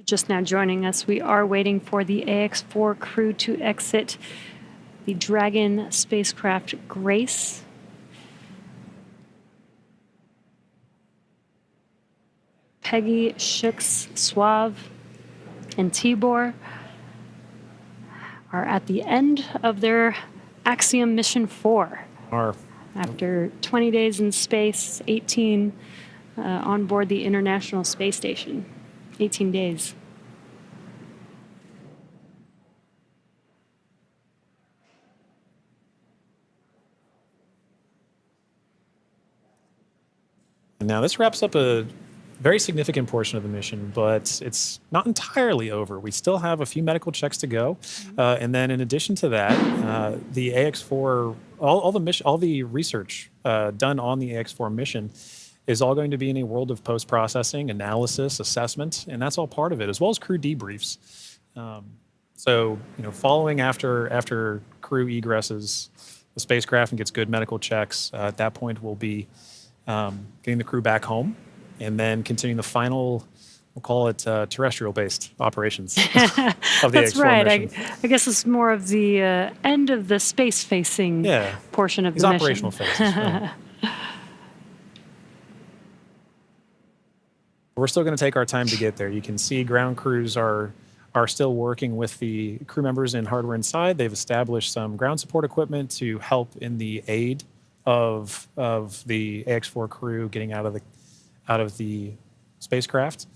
Just now joining us, we are waiting for the AX4 crew to exit the Dragon spacecraft Grace. Peggy, Shooks, Suave, and Tibor are at the end of their Axiom Mission 4. After 20 days in space, 18 on board the International Space Station. 18 days.
And now this wraps up a very significant portion of the mission, but it's not entirely over. We still have a few medical checks to go. And then in addition to that, the AX4, all the research done on the AX4 mission is all going to be in a world of post-processing, analysis, assessment, and that's all part of it, as well as crew debriefs. So, following after crew egresses the spacecraft and gets good medical checks, at that point we'll be getting the crew back home and then continuing the final, we'll call it terrestrial-based operations of the
That's
AX4
right.
mission.
I guess it's more of the end of the space-facing portion of the mission.
Operational phases. We're still going to take our time to get there. You can see ground crews are still working with the crew members and hardware inside. They've established some ground support equipment to help in the aid of the AX4 crew getting out of the spacecraft.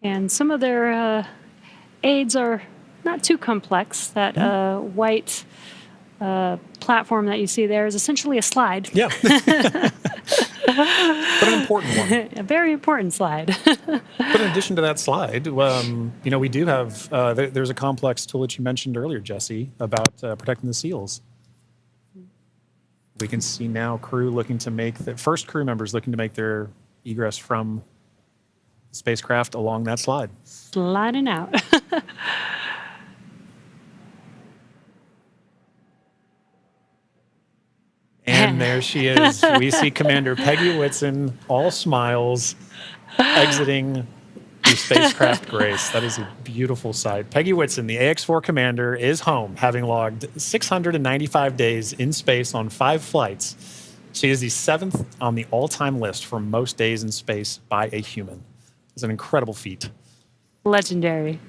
And some of their aids are not too complex. That white platform that you see there is essentially a slide.
Yeah. But an important one.
A very important slide.
But in addition to that slide, we do have, there's a complex tool that you mentioned earlier, Jesse, about protecting the seals. We can see now crew looking to make, the first crew members looking to make their egress from the spacecraft along that slide.
Sliding out.
And there she is. We see Commander Peggy Whitson, all smiles, exiting the the spacecraft grace. That is a beautiful sight. Peggy Whitson, the AX-4 commander, is home, having logged 695 days in space on 5 flights. She is the 7th on the all-time list for most days in space by a human. It's an incredible feat.
Legendary.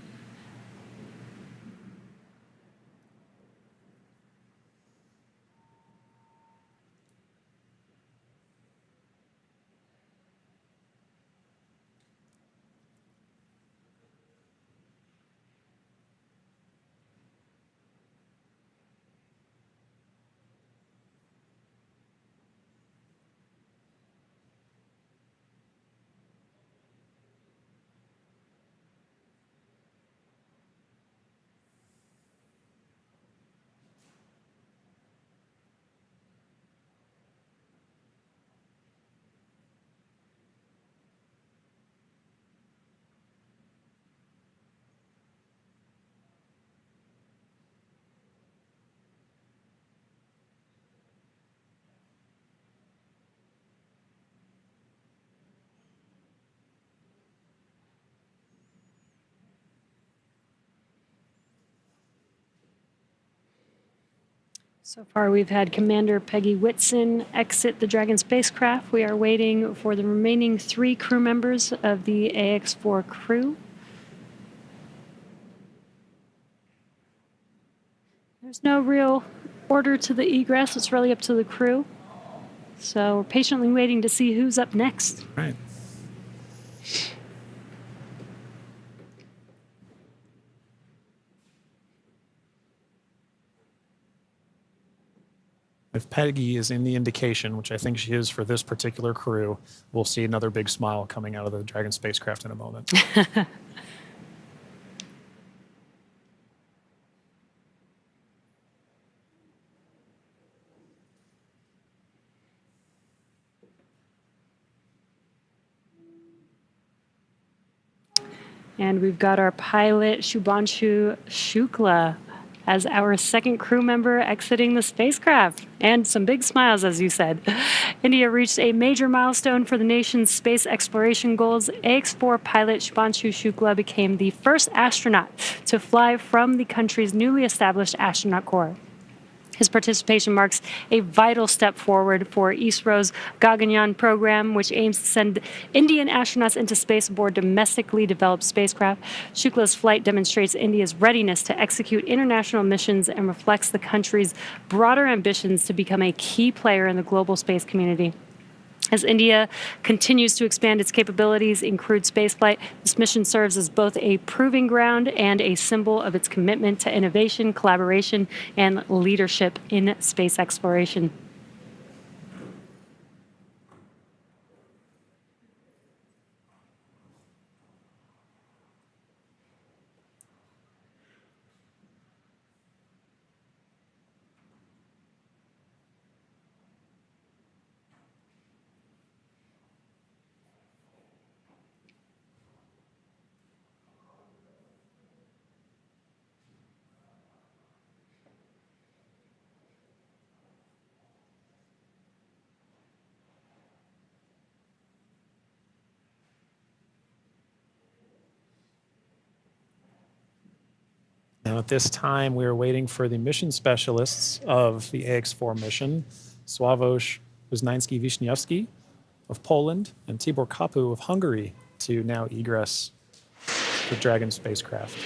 So far, we've had Commander Peggy Whitson exit the Dragon spacecraft. We are waiting for the remaining 3 crew members of the AX-4 crew. There's no real order to the egress. It's really up to the crew. So we're patiently waiting to see who's up next.
Right. If Peggy is in the indication, which I think she is for this particular crew, we'll see another big smile coming out of the Dragon spacecraft in a moment.
And we've got our pilot, Shubhanshu Shukla, as our second crew member exiting the spacecraft. And some big smiles, as you said. India reached a major milestone for the nation's space exploration goals. AX-4 pilot Shubhanshu Shukla became the first astronaut to fly from the country's newly established astronaut corps. His participation marks a vital step forward for ISRO's Gaganyaan program, which aims to send Indian astronauts into space aboard domestically developed spacecraft. Shukla's flight demonstrates India's readiness to execute international missions and reflects the country's broader ambitions to become a key player in the global space community. As India continues to expand its capabilities in crewed spaceflight, this mission serves as both a proving ground and a symbol of its commitment to innovation, collaboration, and leadership in space exploration.
Now, at this time, we are waiting for the mission specialists of the AX-4 mission, Sławosza Uznańskiego-Wiśniewskiego of Poland and Tibor Kapu of Hungary, to now egress the Dragon spacecraft.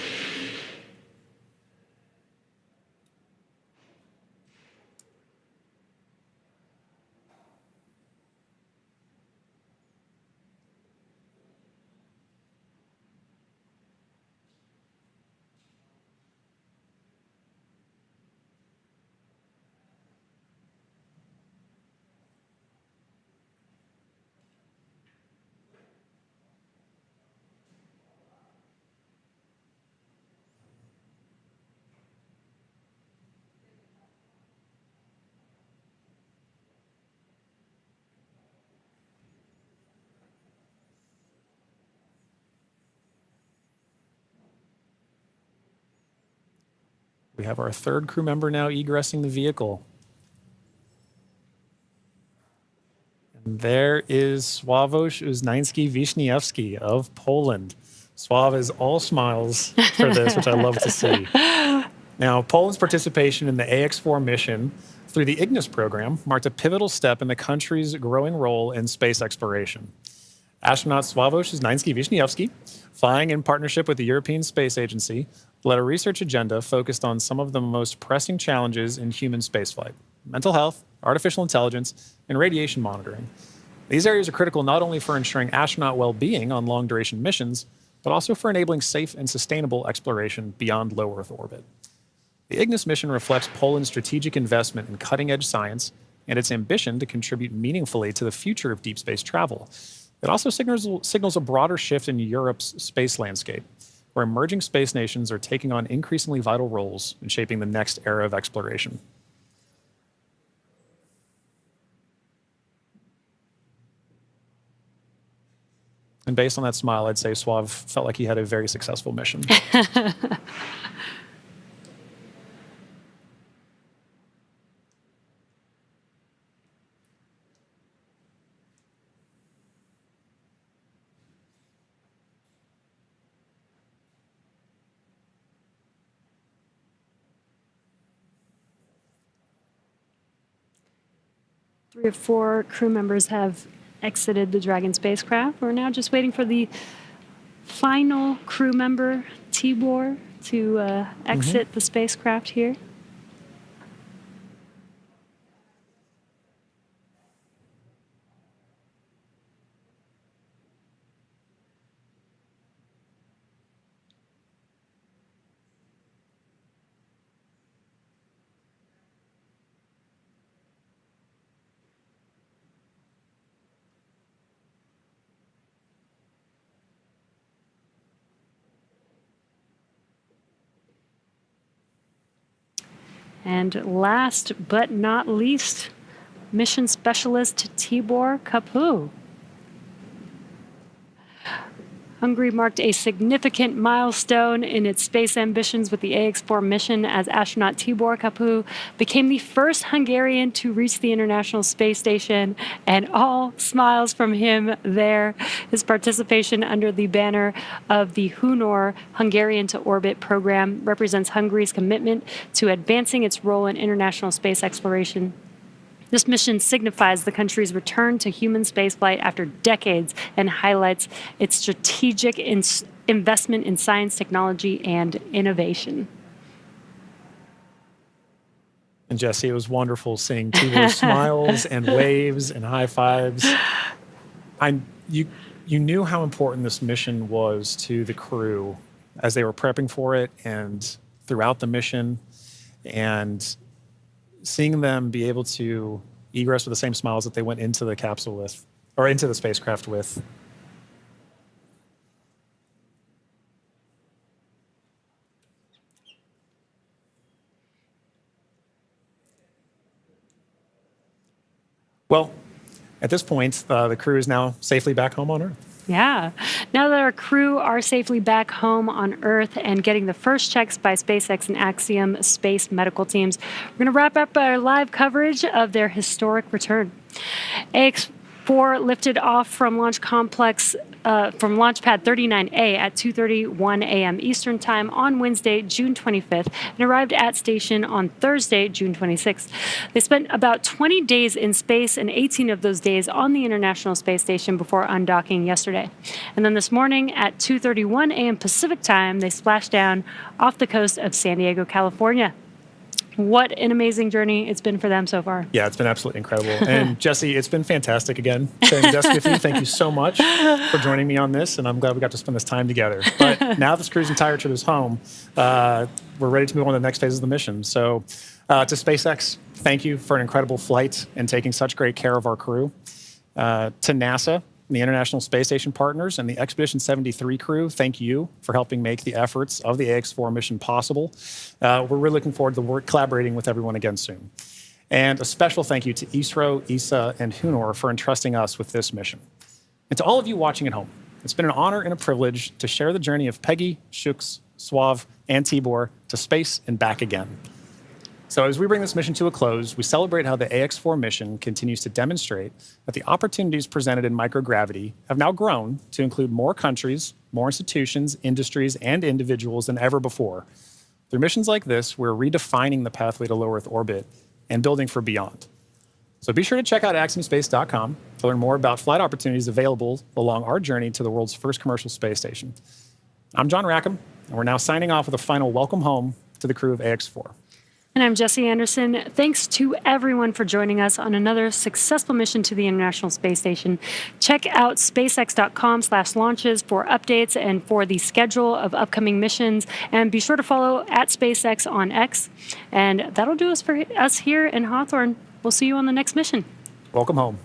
We have our third crew member now egressing the vehicle. And there is Sławosza Uznańskiego-Wiśniewskiego of Poland. Sław is all smiles for this, which I love to see. Now, Poland's participation in the AX4 mission through the Ignis program marked a pivotal step in the country's growing role in space exploration. Astronaut Sławosza Uznańskiego-Wiśniewskiego, flying in partnership with the European Space Agency, led a research agenda focused on some of the most pressing challenges in human spaceflight: mental health, artificial intelligence, and radiation monitoring. These areas are critical not only for ensuring astronaut well-being on long-duration missions, but also for enabling safe and sustainable exploration beyond low Earth orbit. The Ignis mission reflects Poland's strategic investment in cutting-edge science and its ambition to contribute meaningfully to the future of deep space travel. It also signals a broader shift in Europe's space landscape, where emerging space nations are taking on increasingly vital roles in shaping the next era of exploration. And based on that smile, I'd say Sław felt like he had a very successful mission.
Three of four crew members have exited the Dragon spacecraft. We're now just waiting for the final crew member, Tibor, to exit the spacecraft here. And last but not least, mission specialist Tibor Kapu. Hungary marked a significant milestone in its space ambitions with the AX4 mission as astronaut Tibor Kapu became the first Hungarian to reach the International Space Station, and all smiles from him there. His participation under the banner of the Hunor Hungarian to Orbit program represents Hungary's commitment to advancing its role in international space exploration. This mission signifies the country's return to human spaceflight after decades and highlights its strategic investment in science, technology, and innovation.
And Jesse, it was wonderful seeing Tibor's smiles and waves and high fives. You knew how important this mission was to the crew as they were prepping for it and throughout the mission, and seeing them be able to egress with the same smiles that they went into the capsule with, or into the spacecraft with. Well, at this point, the crew is now safely back home on Earth.
Yeah. Now that our crew are safely back home on Earth and getting the first checks by SpaceX and Axiom space medical teams, we're going to wrap up our live coverage of their historic return. AX4 lifted off from Launch Complex from Launch Pad 39A at 2:31 a.m. Eastern Time on Wednesday, June 25th, and arrived at station on Thursday, June 26th. They spent about 20 days in space and 18 of those days on the International Space Station before undocking yesterday. And then this morning at 2:31 a.m. Pacific Time, they splashed down off the coast of San Diego, California. What an amazing journey it's been for them so far.
Yeah, it's been absolutely incredible. And Jesse, it's been fantastic again sharing the desk with you. Thank you so much for joining me on this, and I'm glad we got to spend this time together. But now this crew's entire trip is home, we're ready to move on to the next phase of the mission. So to SpaceX, thank you for an incredible flight and taking such great care of our crew. To NASA, the International Space Station partners, and the Expedition 73 crew, thank you for helping make the efforts of the AX4 mission possible. We're really looking forward to collaborating with everyone again soon. And a special thank you to ISRO, ESA, and Hunor for entrusting us with this mission. And to all of you watching at home, it's been an honor and a privilege to share the journey of Peggy, Shooks, Sław, and Tibor to space and back again. So as we bring this mission to a close, we celebrate how the AX4 mission continues to demonstrate that the opportunities presented in microgravity have now grown to include more countries, more institutions, industries, and individuals than ever before. Through missions like this, we're redefining the pathway to low Earth orbit and building for beyond. So be sure to check out axiomspace.com to learn more about flight opportunities available along our journey to the world's first commercial space station. I'm John Rackham, and we're now signing off with a final welcome home to the crew of AX4.
And I'm Jesse Anderson. Thanks to everyone for joining us on another successful mission to the International Space Station. Check out spacex.com/launches for updates and for the schedule of upcoming missions. And be sure to follow at SpaceX on X. And that'll do us for us here in Hawthorne. We'll see you on the next mission.
Welcome home.